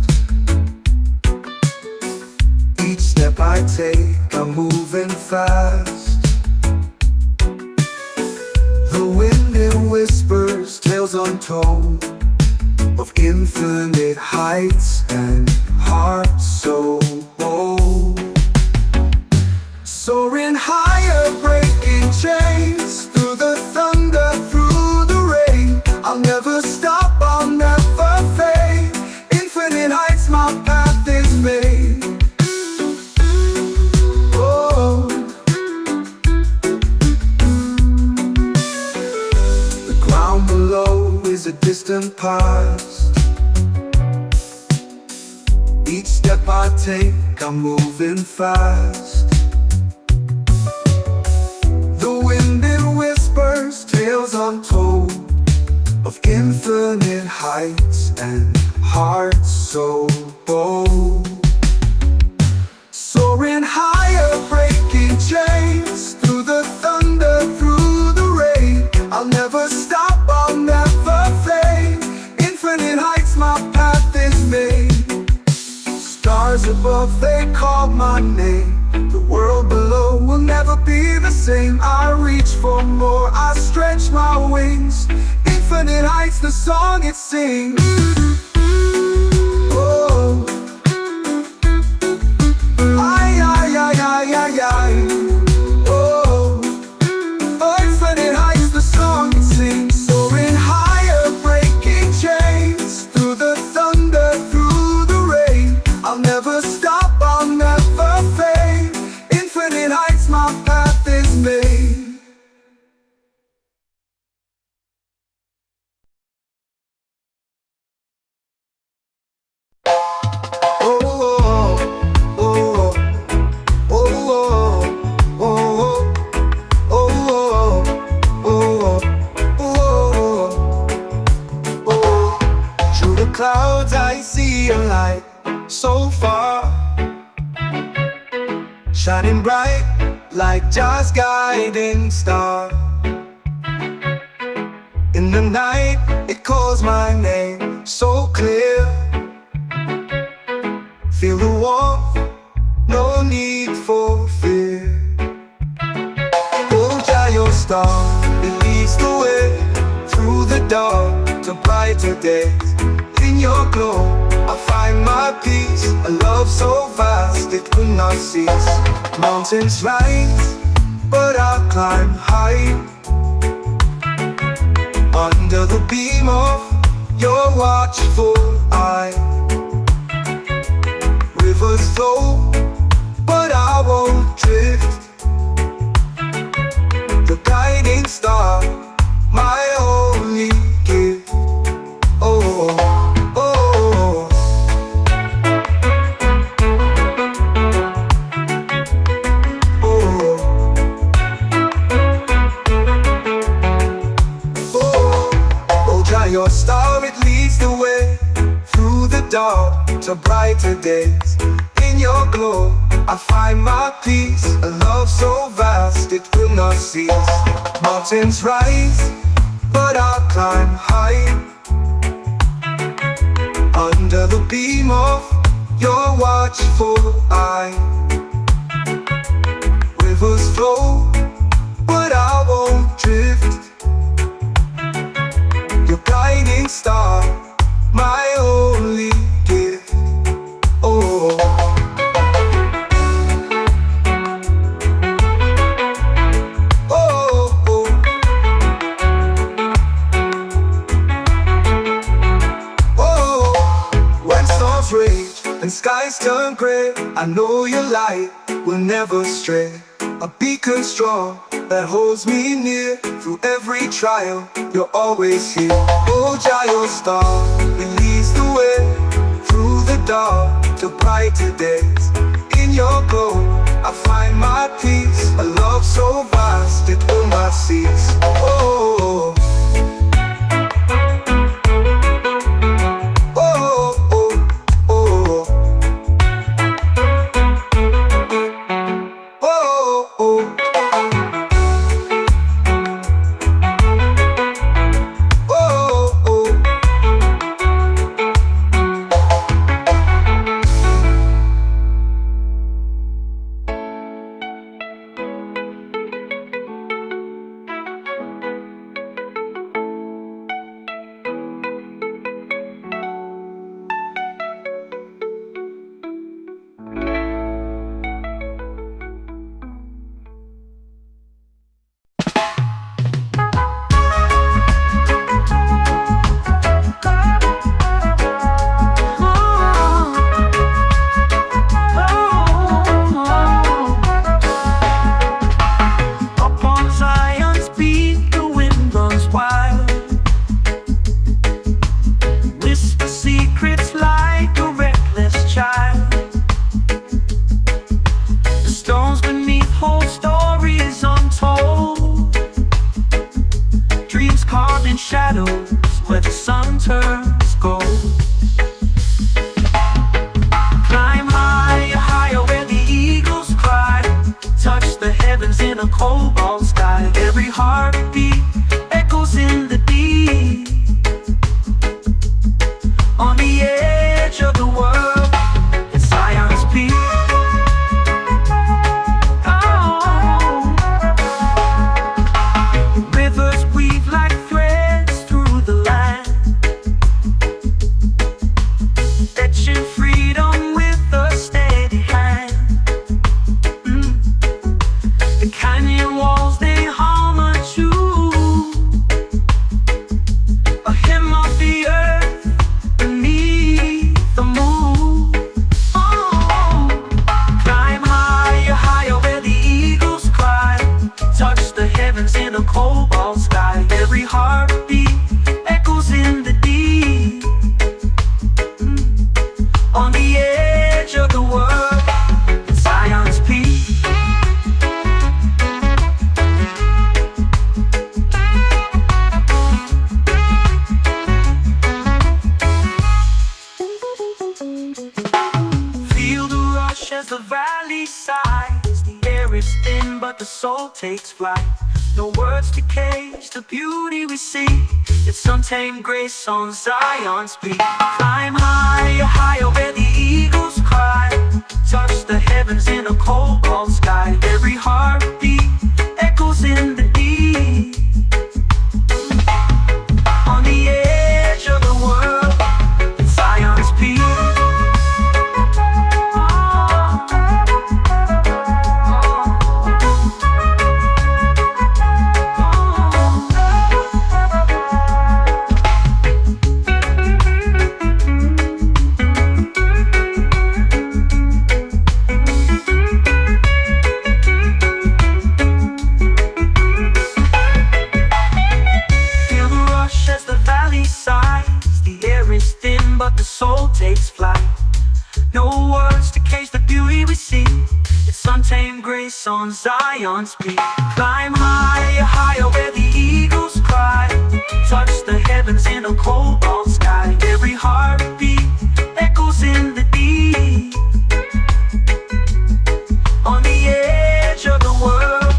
Each step I take, I'm moving fast. The wind, it whispers tales untold of infinite heights and heart so bold. Soaring higher, breaking chains, through the thunder, through the rain. I'll never stop, I'll never fade. Infinite heights, my path is made. Oh, the ground below is a distant past. Each step I take, I'm moving fast. The wind it whispers tales untold of infinite heights and hearts so bold. Soaring higher, breaking chains, through the thunder, through the rain. I'll never stop, I'll never fade. Infinite heights, my path is made. Stars above, they call my name. The world below will never be the same. I reach for more, I stretch my wings. Infinite heights, the song it sings. Oh, ay, ay, ay, ay, ay, ay. Oh, oh, infinite heights, the song it sings. Soaring higher, breaking chains, through the thunder, through the rain. I'll never stop, I'll never fade. Infinite heights, my path is made. Clouds, I see a light so far, shining bright like Jah's guiding star. In the night, it calls my name so clear. Feel the warmth, no need for fear. Oh, Jah, your star, it leads the way through the dark to brighter days. In your glow, I find my peace. A love so vast it will not cease. Mountains rise, but I'll climb high. Under the beam of your watchful eye. Rivers flow, but I won't drift. The guiding star, my only gift. Oh, oh, oh, oh, Jah, your star, it leads the way through the dark to brighter days. In your glow, I find my peace. A love so vast it will not cease. Mountains rise, but I'll climb high. Under the beam of your watchful eye. Rivers flow, but I won't drift. Your guiding star, my only gift. Oh, oh, oh. Oh, when storms rage and skies turn gray, I know your light will never stray. A beacon strong that holds me near. Through every trial, you're always here. Oh, Jah, your star, it leads the way through the dark to brighter days. In your glow, I find my peace. A love so vast, it will not cease. Oh, oh, oh, oh, oh, oh. hold stories untold, dreams carved in shadows where the sun turns gold. Climb higher, higher where the eagles cry, touch the heavens in a cobalt sky. Every heartbeat echoes in the deep, on the edge of the world, it's Zion's peak. Rivers weave like threads through the land, etching freedom with a steady hand. The canyon walls, they hum a tune, a hymn of the earth beneath the moon. Oh, climb higher, higher where the eagles cry, touch the heavens in a cobalt sky. Every heartbeat echoes in the deep, on the edge of the world, it's Zion's peak. Feel the rush as the valley sighs. The air is thin, but the soul takes flight. No words to cage the beauty we see. It's untamed grace on Zion's peak. Climb higher, higher where the eagles cry, touch the heavens in a cobalt sky. Every heartbeat echoes in the deep, on the edge of the world, it's Zion's peak. Feel the rush as the valley sighs. The air is thin, but the soul takes flight. No words to cage the beauty we see. It's untamed grace on Zion's peak. Climb higher, higher where the eagles cry, touch the heavens in a cobalt sky. Every heartbeat echoes in the deep, on the edge of the world,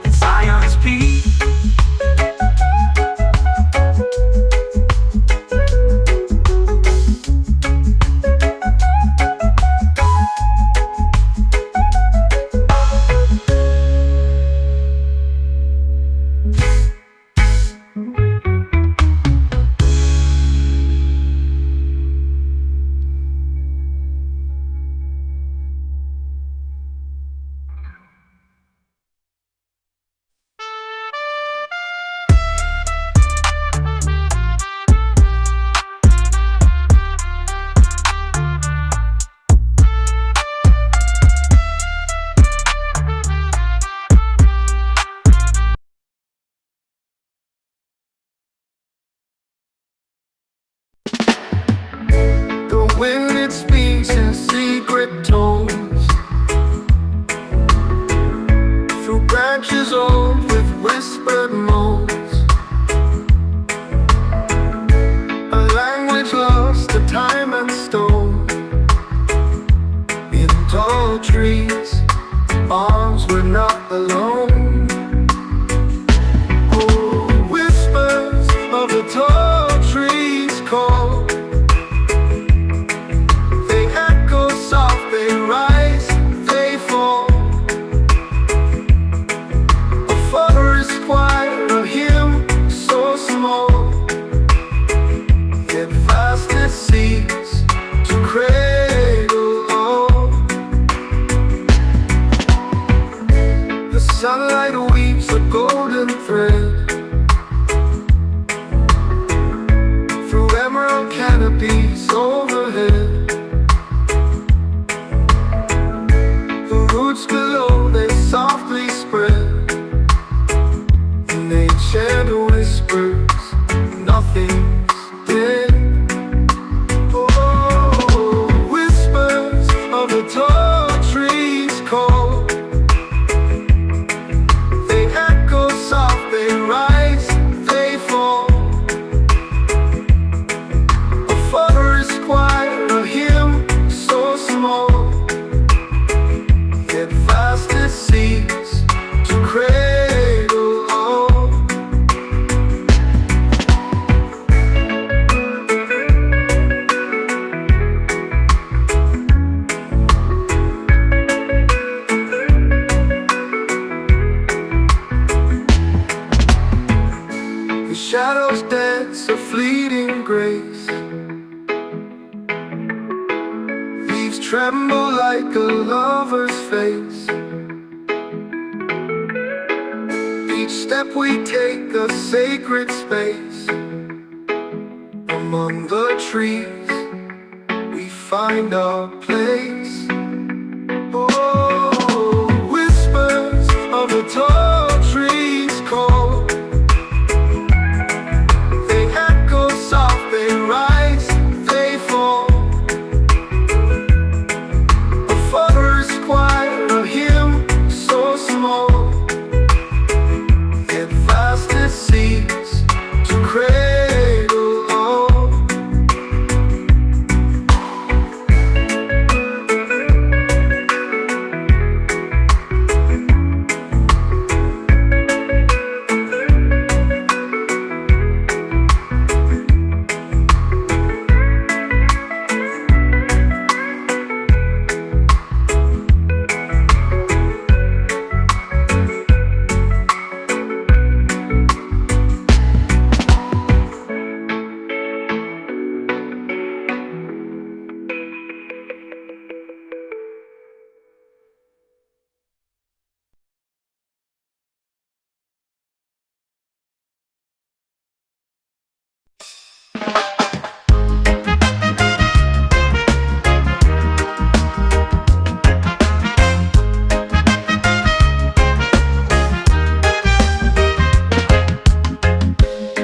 it's Zion's peak. The wind, it speaks in secret tones, through branches old with whispered moans. A language lost to time and stone. In tall trees, arms were not alone. Oh, whispers of the tall trees call. They echo soft, they rise, they fall. A forest choir, a hymn so small, yet vast it seems to cradle all. The sunlight weaves a golden thread through emerald canopies overhead. The roots below, they softly spread, and they chant whispers, nothing's dead. Oh, whispers of the tall trees call. a fleeting grace. Leaves tremble like a lover's face. Each step we take a sacred space. Among the trees we find our place. Oh, whispers of the tall trees call. They echo soft, they rise, they fall. A forest choir, a hymn so small, yet vast it seems to cradle all.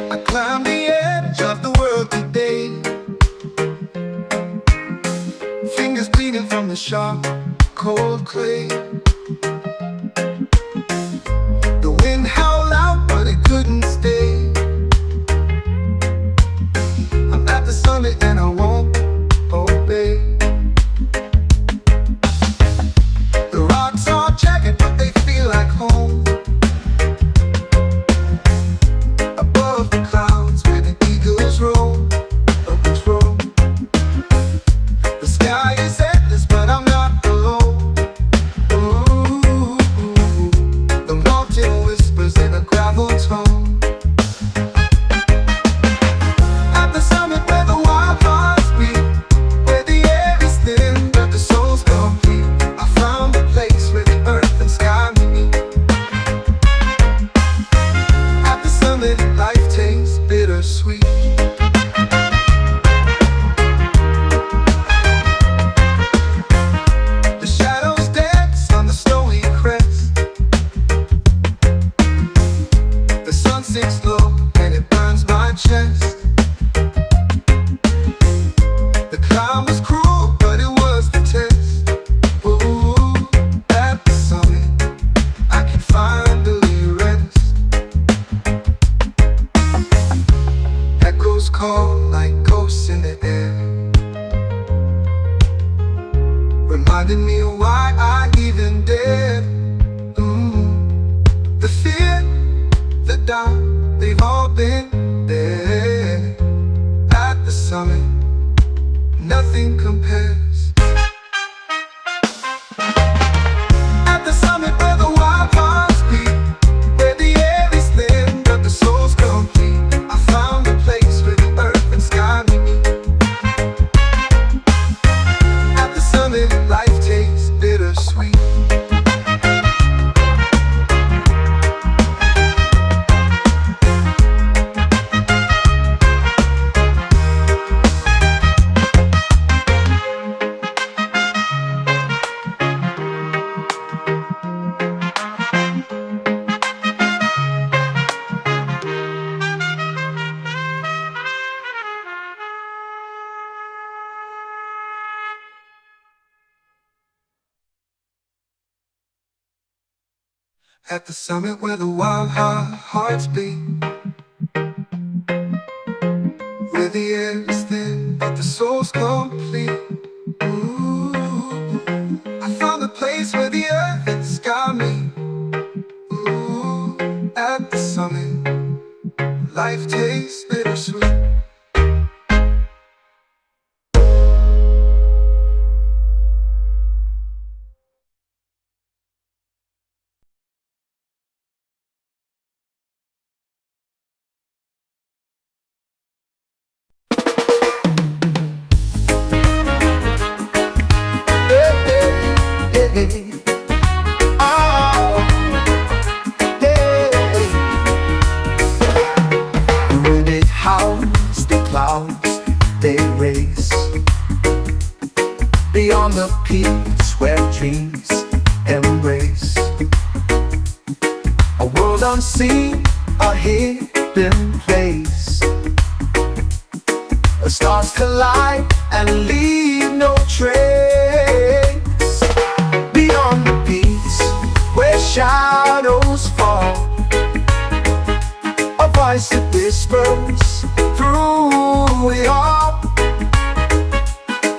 I climb the edge of the world today, fingers bleeding from the sharp, cold clay. The wind howled out, but it couldn't stay. I'm at the summit and I won't obey. The rocks are jagged, but they feel like home. Above the clouds where the eagles roam, others roam. The sky is endless, but I'm not alone. Ooh, the mountain whispers in a gravel tone. At the summit where the wild hearts beat, where the air is thin but the soul's complete, I found a place where the earth and sky meet. At the summit, life tastes bittersweet. The shadows dance on the snowy crest. The sun sinks low and it burns my chest. The climb was cruel, but it was the test. Ooh, at the summit, I can finally rest. Echoes call like ghosts in the air, reminding me of why I even dared. The fear, the doubt, they've all been there. At the summit, nothing compares. At the summit where the wild hearts beat, where the air is thin but the soul's complete, I found a place where the earth and sky meet. At the summit, life tastes bittersweet. At the summit where the wild hearts beat, where the air is thin but the soul's complete. Ooh, I found a place where the earth and sky meet. Ooh, at the summit, life tastes bittersweet. unseen, a hidden place. The stars collide and leave no trace. Beyond the peaks where shadows fall, a voice that whispers through it all.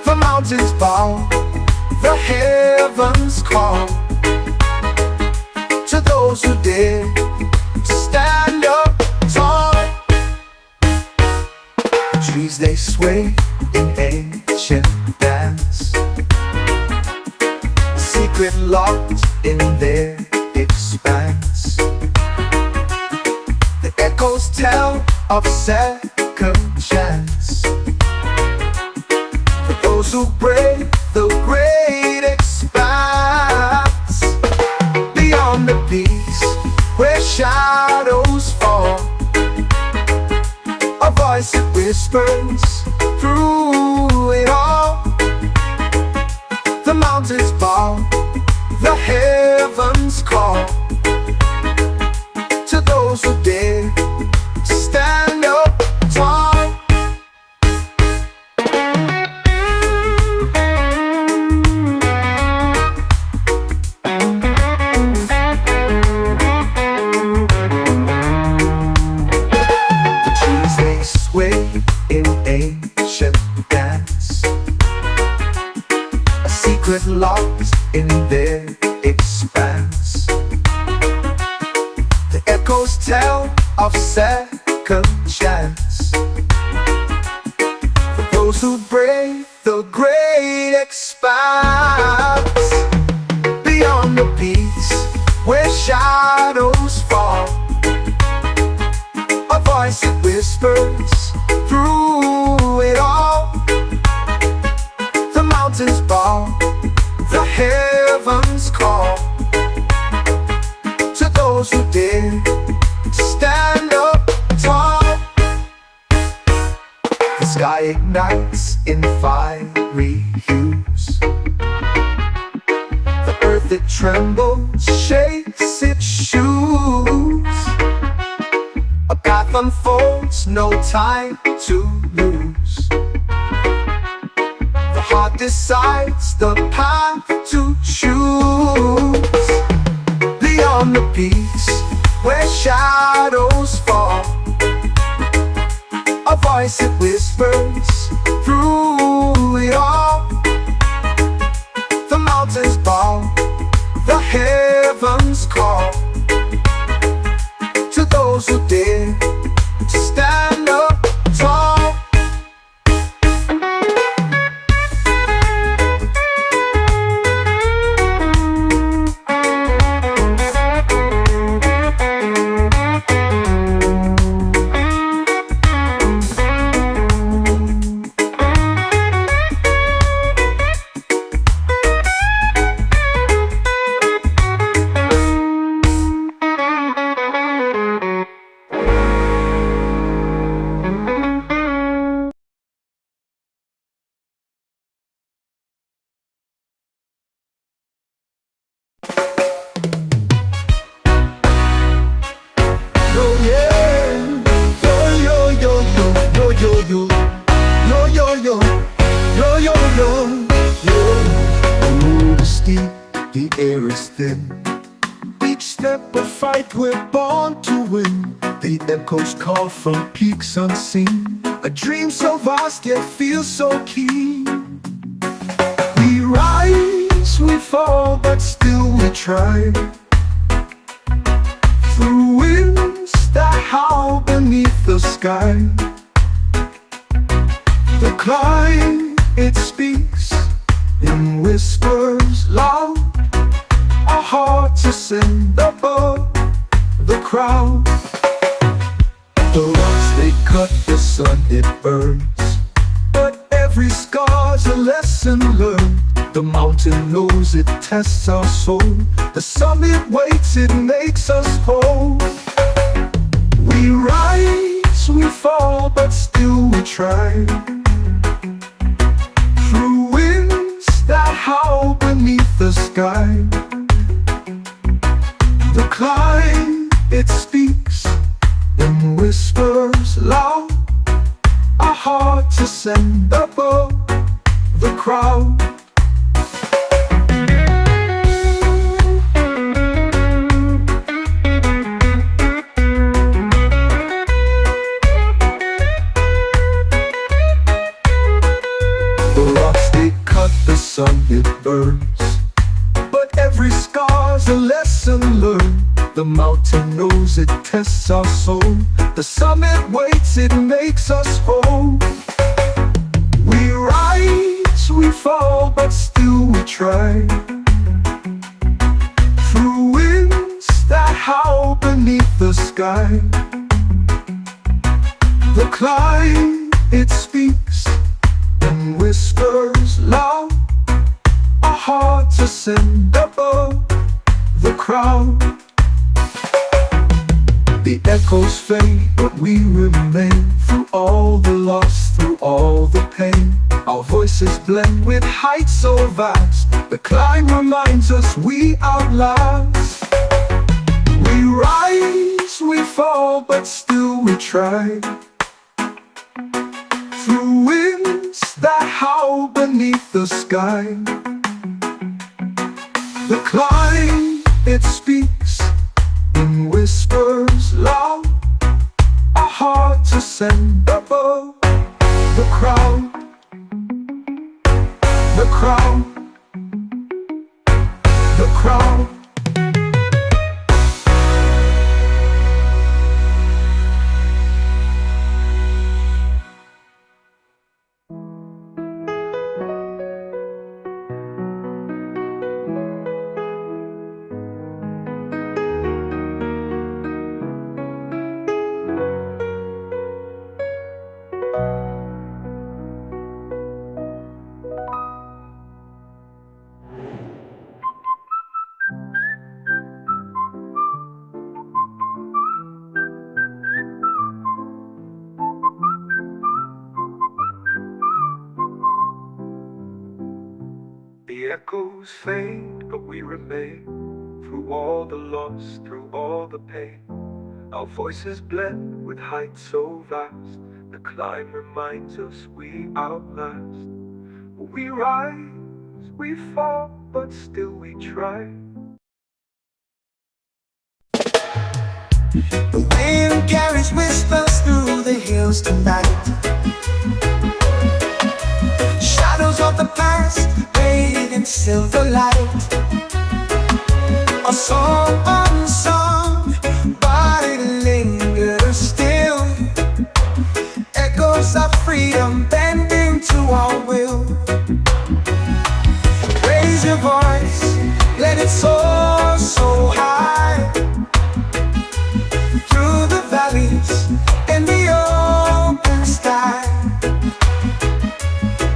The mountains bow, the heavens call to those who dare to stand up tall. The trees they sway in ancient dance, a secret locked in their expanse. The echoes tell of second chance for those who brave the great expanse. Beyond the peaks where shadows fall, a voice that whispers through it all. The mountains bow, the heavens call to those who dare to stand up tall. In ancient dance, a secret locked in their expanse. The echoes tell of second chance for those who brave the great expanse. Beyond the peaks where shadows fall, a voice that whispers through it all. The mountains bow, the heavens call to those who dare to stand up tall. The sky ignites in fiery hues, the earth it trembles, shakes its shoes. A path unfolds, no time to lose. The heart decides the path to choose. Beyond the peaks where shadows fall, a voice that whispers through it all. The mountains bow, the heavens call to those who dare to stand up tall. The air is thin. Each step a fight, we're born to win. The echoes call from peaks unseen, a dream so vast yet feels so keen. We rise, we fall, but still we try. Through winds that howl beneath the sky, the climb, it speaks in whispers loud. Our hearts ascend above the crowd. The rocks they cut, the sun it burns, but every scar's a lesson learned. The mountain knows it tests our soul, the summit waits, it makes us whole. We rise, we fall, but still we try. Through winds that howl beneath the sky, the climb, it speaks in whispers loud, our hearts ascend above the crowd. The rocks they cut, the sun it burns, but every scar's a lesson learned. The mountain knows it tests our soul, the summit waits, it makes us whole. We rise, we fall, but still we try, through winds that howl beneath the sky. The climb, it speaks in whispers loud, our hearts ascend above the crowd. The echoes fade, but we remain, through all the loss, through all the pain. Our voices blend with heights so vast, the climb reminds us we outlast. We rise, we fall, but still we try, through winds that howl beneath the sky. The climb, it speaks in whispers loud, our hearts ascend above the crowd. The crowd, the crowd. The echoes fade, but we remain, through all the loss, through all the pain. Our voices blend with heights so vast, the climb reminds us we outlast. We rise, we fall, but still we try. The wind carries whispers through the hills tonight, shadows of the past bathed in silver light. A song unsung, but it lingers still, echoes of freedom bending to our will. Raise your voice, let it soar so high, through the valleys and the open sky.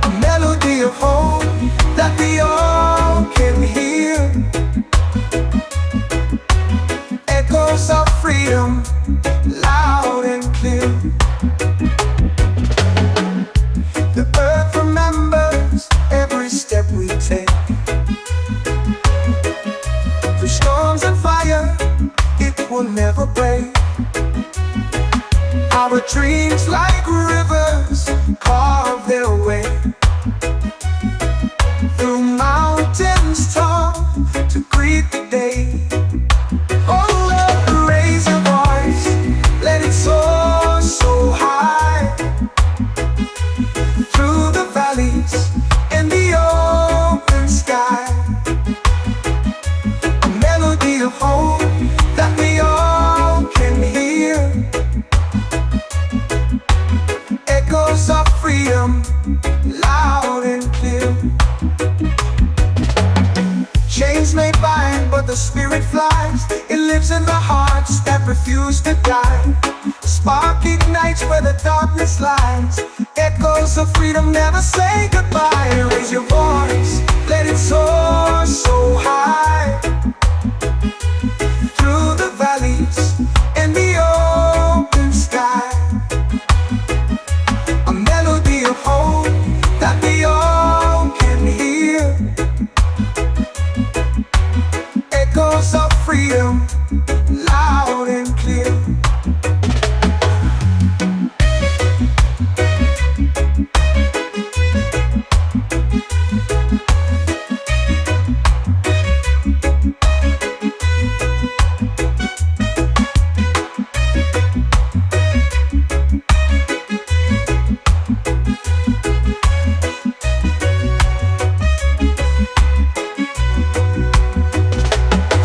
A melody of hope that we all can hear, echoes of freedom, loud and clear. The earth remembers every step we take, through storms and fire, it will never break. Our dreams like rivers carve their way, through mountains tall to greet the day. Oh Lord, raise your voice, let it soar so high, through the valleys and the open sky. A melody of hope that we all can hear, echoes of freedom, loud and clear. Chains may bind, but the spirit flies. It lives in the hearts that refuse to die. Spark ignites where the darkness lies. Echoes of freedom never say goodbye. Raise your voice, let it soar so high, through the valleys and the open sky. A melody of hope that we all can hear, echoes Echoes of freedom, loud and clear.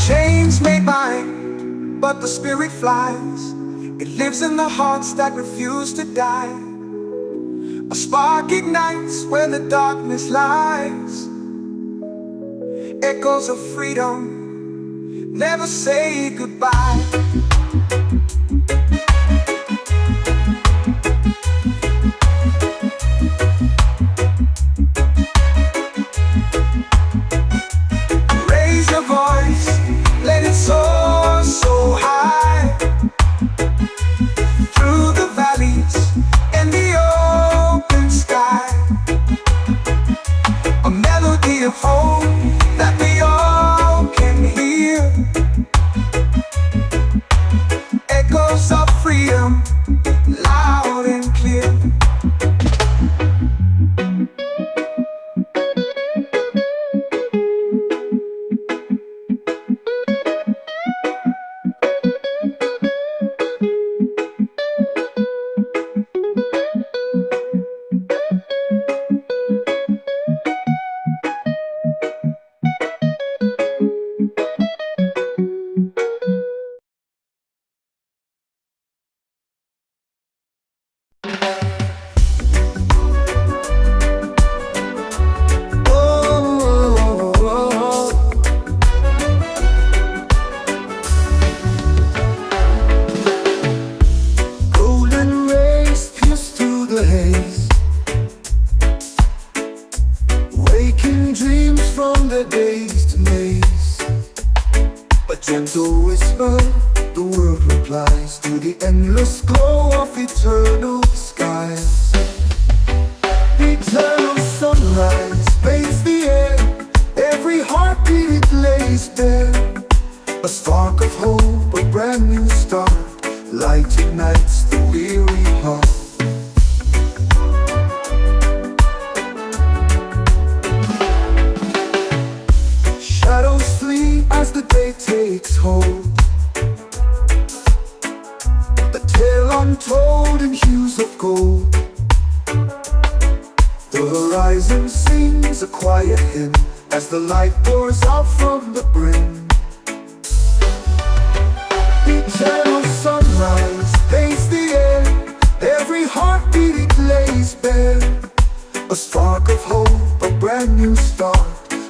Chains may bind, but the spirit flies. It lives in the hearts that refuse to die. A spark ignites where the darkness lies. Echoes of freedom never say goodbye. Raise your voice, let it soar so high, through the valleys and the open sky. A melody of hope that we all can hear. Echoes of freedom, loud and clear. Golden rays pierce through the haze, waking dreams from their days to maze. A gentle whisper, the world replies to the endless glow of eternal skies. Eternal sunrise bathes the air, every heartbeat it lays bare. A spark of hope, a brand new start, light ignites the weary heart. Shadows flee as the day takes hold, a tale untold in hues of gold. The horizon sings a quiet hymn as the light pours out from the brim. Eternal sunrise paints the air, every heartbeat it lays bare. A spark of hope, a brand new start,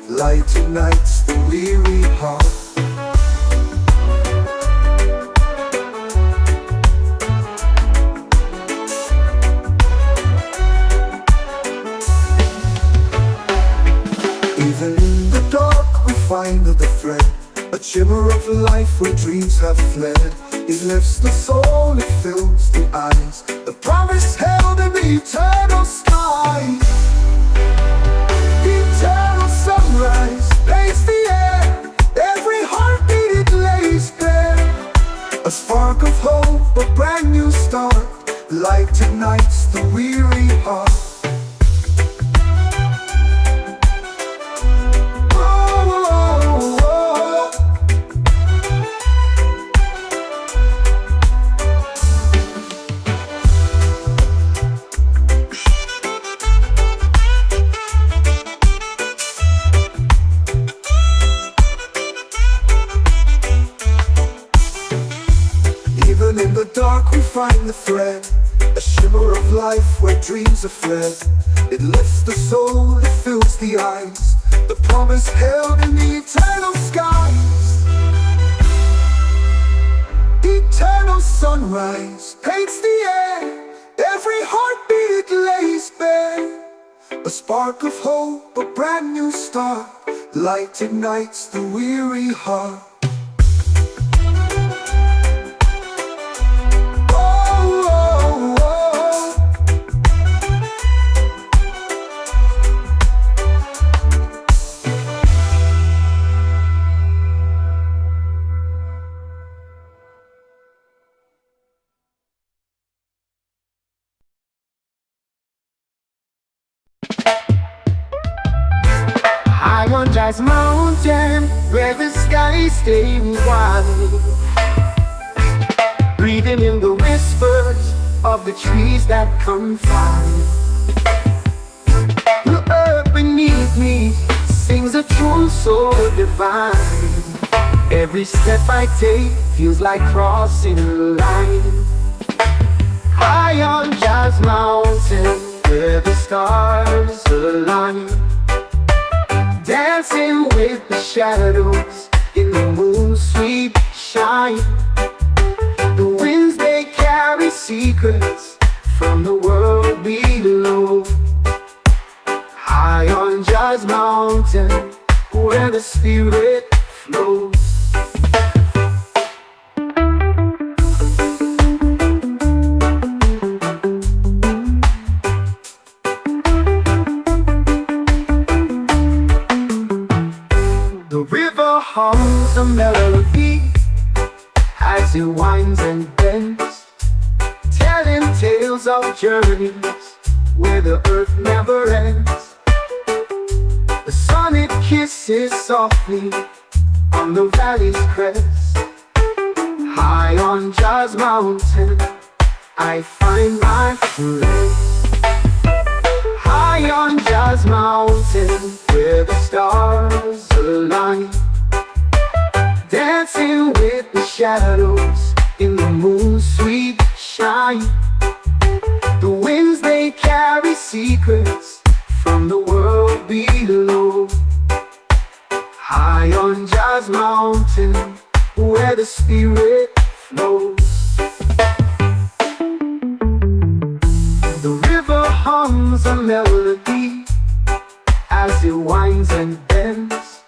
light ignites the weary heart. Even in the dark we find the thread, a shimmer of life where dreams have fled. It lifts the soul, it fills the eyes, the promise held in the eternal sky. Eternal sunrise paints the air, every heartbeat it lays bare. A spark of hope, a brand new start, light ignites the weary heart. Even in the dark we find the thread, a shimmer of life where dreams are fled. It lifts the soul, it fills the eyes, the promise held in the eternal skies. Eternal sunrise paints the air, every heartbeat it lays bare. A spark of hope, a brand new start, light ignites the weary heart. Jazz Mountain, where the skies stay wide. Breathing in the whispers of the trees that confide. The earth beneath me sings a tune so divine. Every step I take feels like crossing a line. High on Jazz Mountain, where the stars align. Dancing with the shadows in the moon's sweet shine. The winds, they carry secrets from the world below. High on Jazz Mountain, where the spirit flows. The river hums a melody as it winds and bends, telling tales of journeys where the earth never ends. The sun, it kisses softly on the valley's crest. High on Jazz Mountain, I find my rest. High on Jazz Mountain, where the stars align. Dancing with the shadows in the moon's sweet shine. The winds, they carry secrets from the world below. High on Jazz Mountain, where the spirit flows. The river hums a melody as it winds and bends,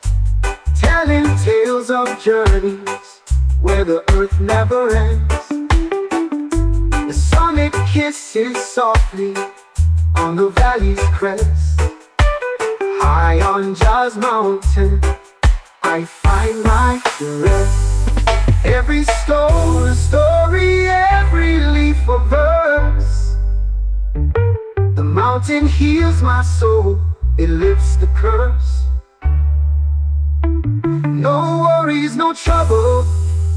telling tales of journeys where the earth never ends. The sun, it kisses softly on the valley's crest. High on Jazz Mountain, I find my rest. Every stone a story, every leaf a verse. The mountain heals my soul, it lifts the curse. No worries, no trouble,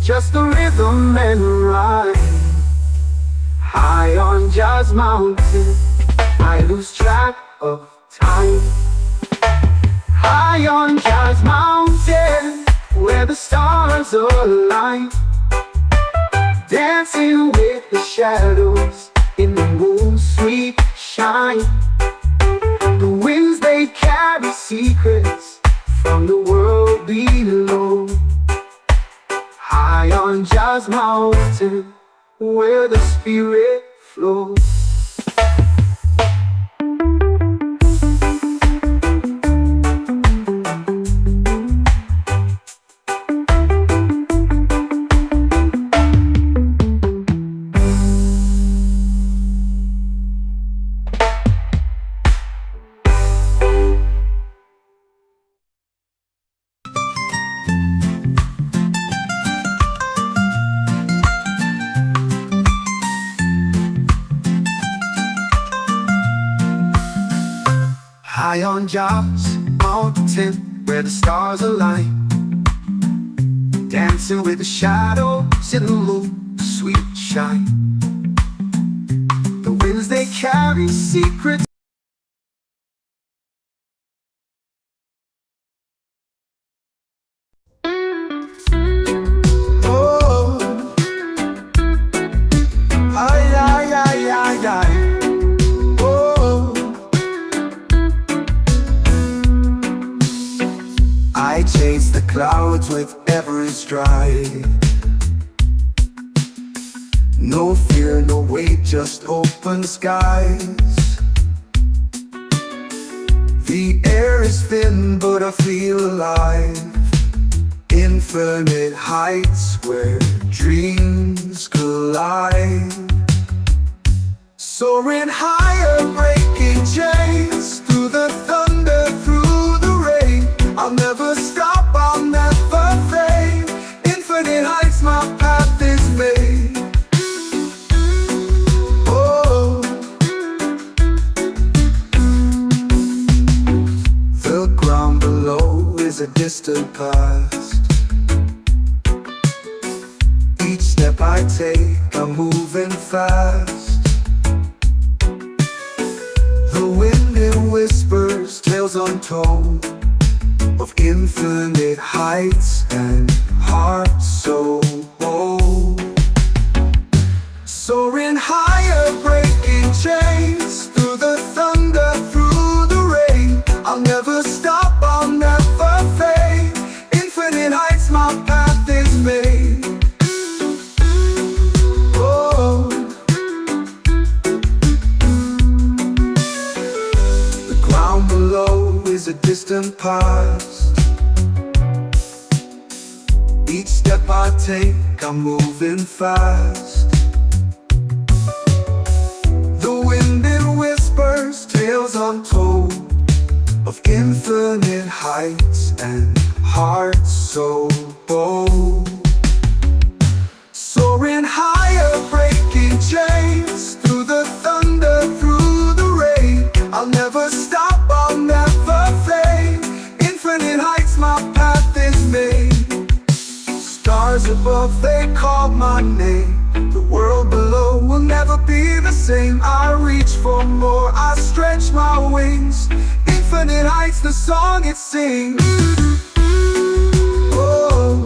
just the rhythm and rhyme. High on Jazz Mountain, I lose track of time. High on Jazz Mountain, where the stars align. Dancing with the shadows in the moon's sweet shine. The winds, they carry secrets from the world below. High on Jazz Mountain, where the spirit flows. High on Jazz Mountain, where the stars align. Dancing with the shadows in the moon's sweet shine. The winds, they carry secrets. Oh, ay, ay, ay, ay, ay. I chase the clouds with every stride. No fear, no weight, just open skies. The air is thin, but I feel alive. Infinite heights where dreams collide. Soaring higher, breaking chains. Through the thunder, through the rain. I'll never stop, I'll never fade. Infinite heights, my path is made. Oh, the ground below is distant past. Each step I take, I'm moving fast. The wind it whispers tales untold of infinite heights and hearts so bold. Soaring higher, breaking chains, through the thunder, through the rain. I'll never stop, I'll never fade. Infinite heights, my path is made. Oh. The ground below is a distant past. Each step I take, I'm moving fast. The wind it whispers tales untold of infinite heights and hearts so bold. Soaring higher, breaking chains, through the thunder, through the rain. I'll never stop, I'll never fade. Infinite heights, my path is made. Stars above, they call my name. The world below will never be the same. I reach for more, I stretch my wings. Infinite heights, the song it sings. Oh.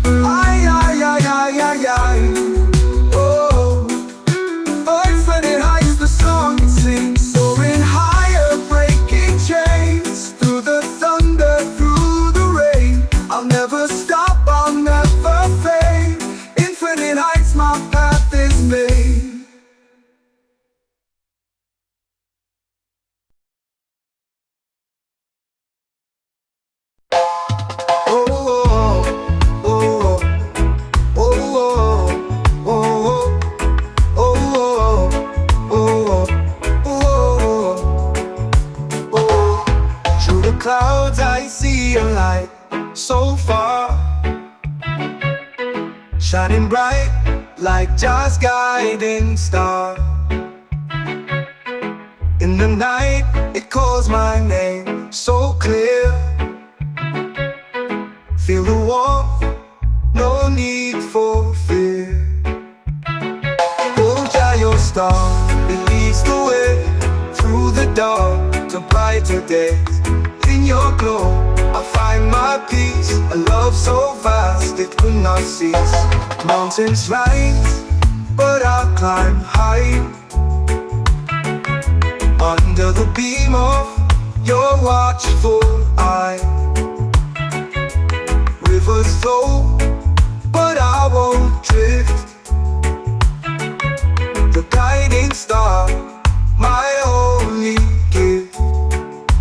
Ay, ay, ay, ay, ay, ay. Oh. Oh, infinite heights, the song it sings. Soaring higher, breaking chains, through the thunder, through the rain. I'll never stop, I'll never fade. Infinite heights, my path is made. Clouds I see a light so far, shining bright like Jah's guiding star. In the night it calls my name so clear. Feel the warmth, no need for fear. Oh Jah, your star, it leads the way through the dark to brighter days. In your glow, I find my peace. A love so vast it could not cease. Mountains rise, but I'll climb high. Under the beam of your watchful eye. Rivers flow, but I won't drift. The guiding star, my only gift.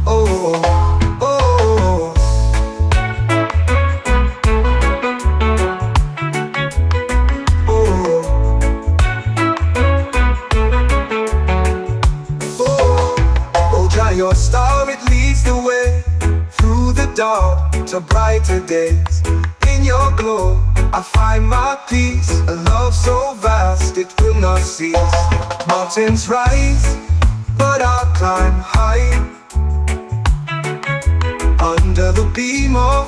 Oh. Your star, it leads the way through the dark to brighter days. In your glow, I find my peace. A love so vast, it will not cease. Mountains rise, but I'll climb high. Under the beam of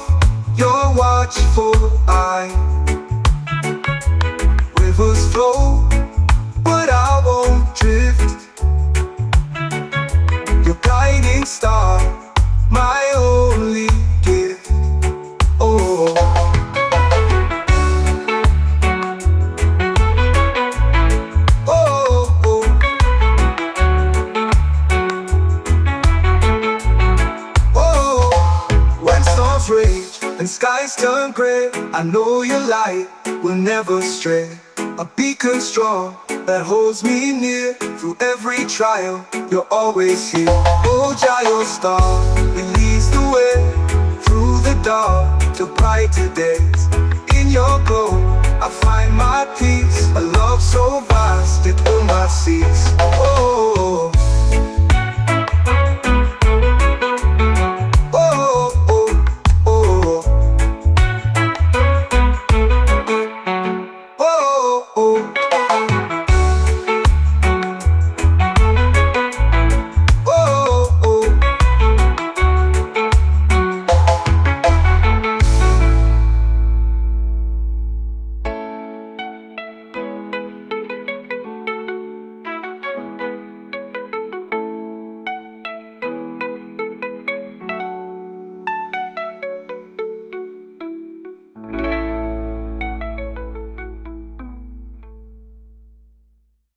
your watchful eye. Rivers flow, but I won't drift. Your guiding star, my only gift. Oh. Oh, oh. Oh. When storms rage and skies turn gray, I know your light will never stray. A beacon strong that holds me near. Through every trial, you're always here. Oh Jah, your star, it leads the way through the dark to brighter days. In your glow, I find my peace. A love so vast, it will not cease. Oh.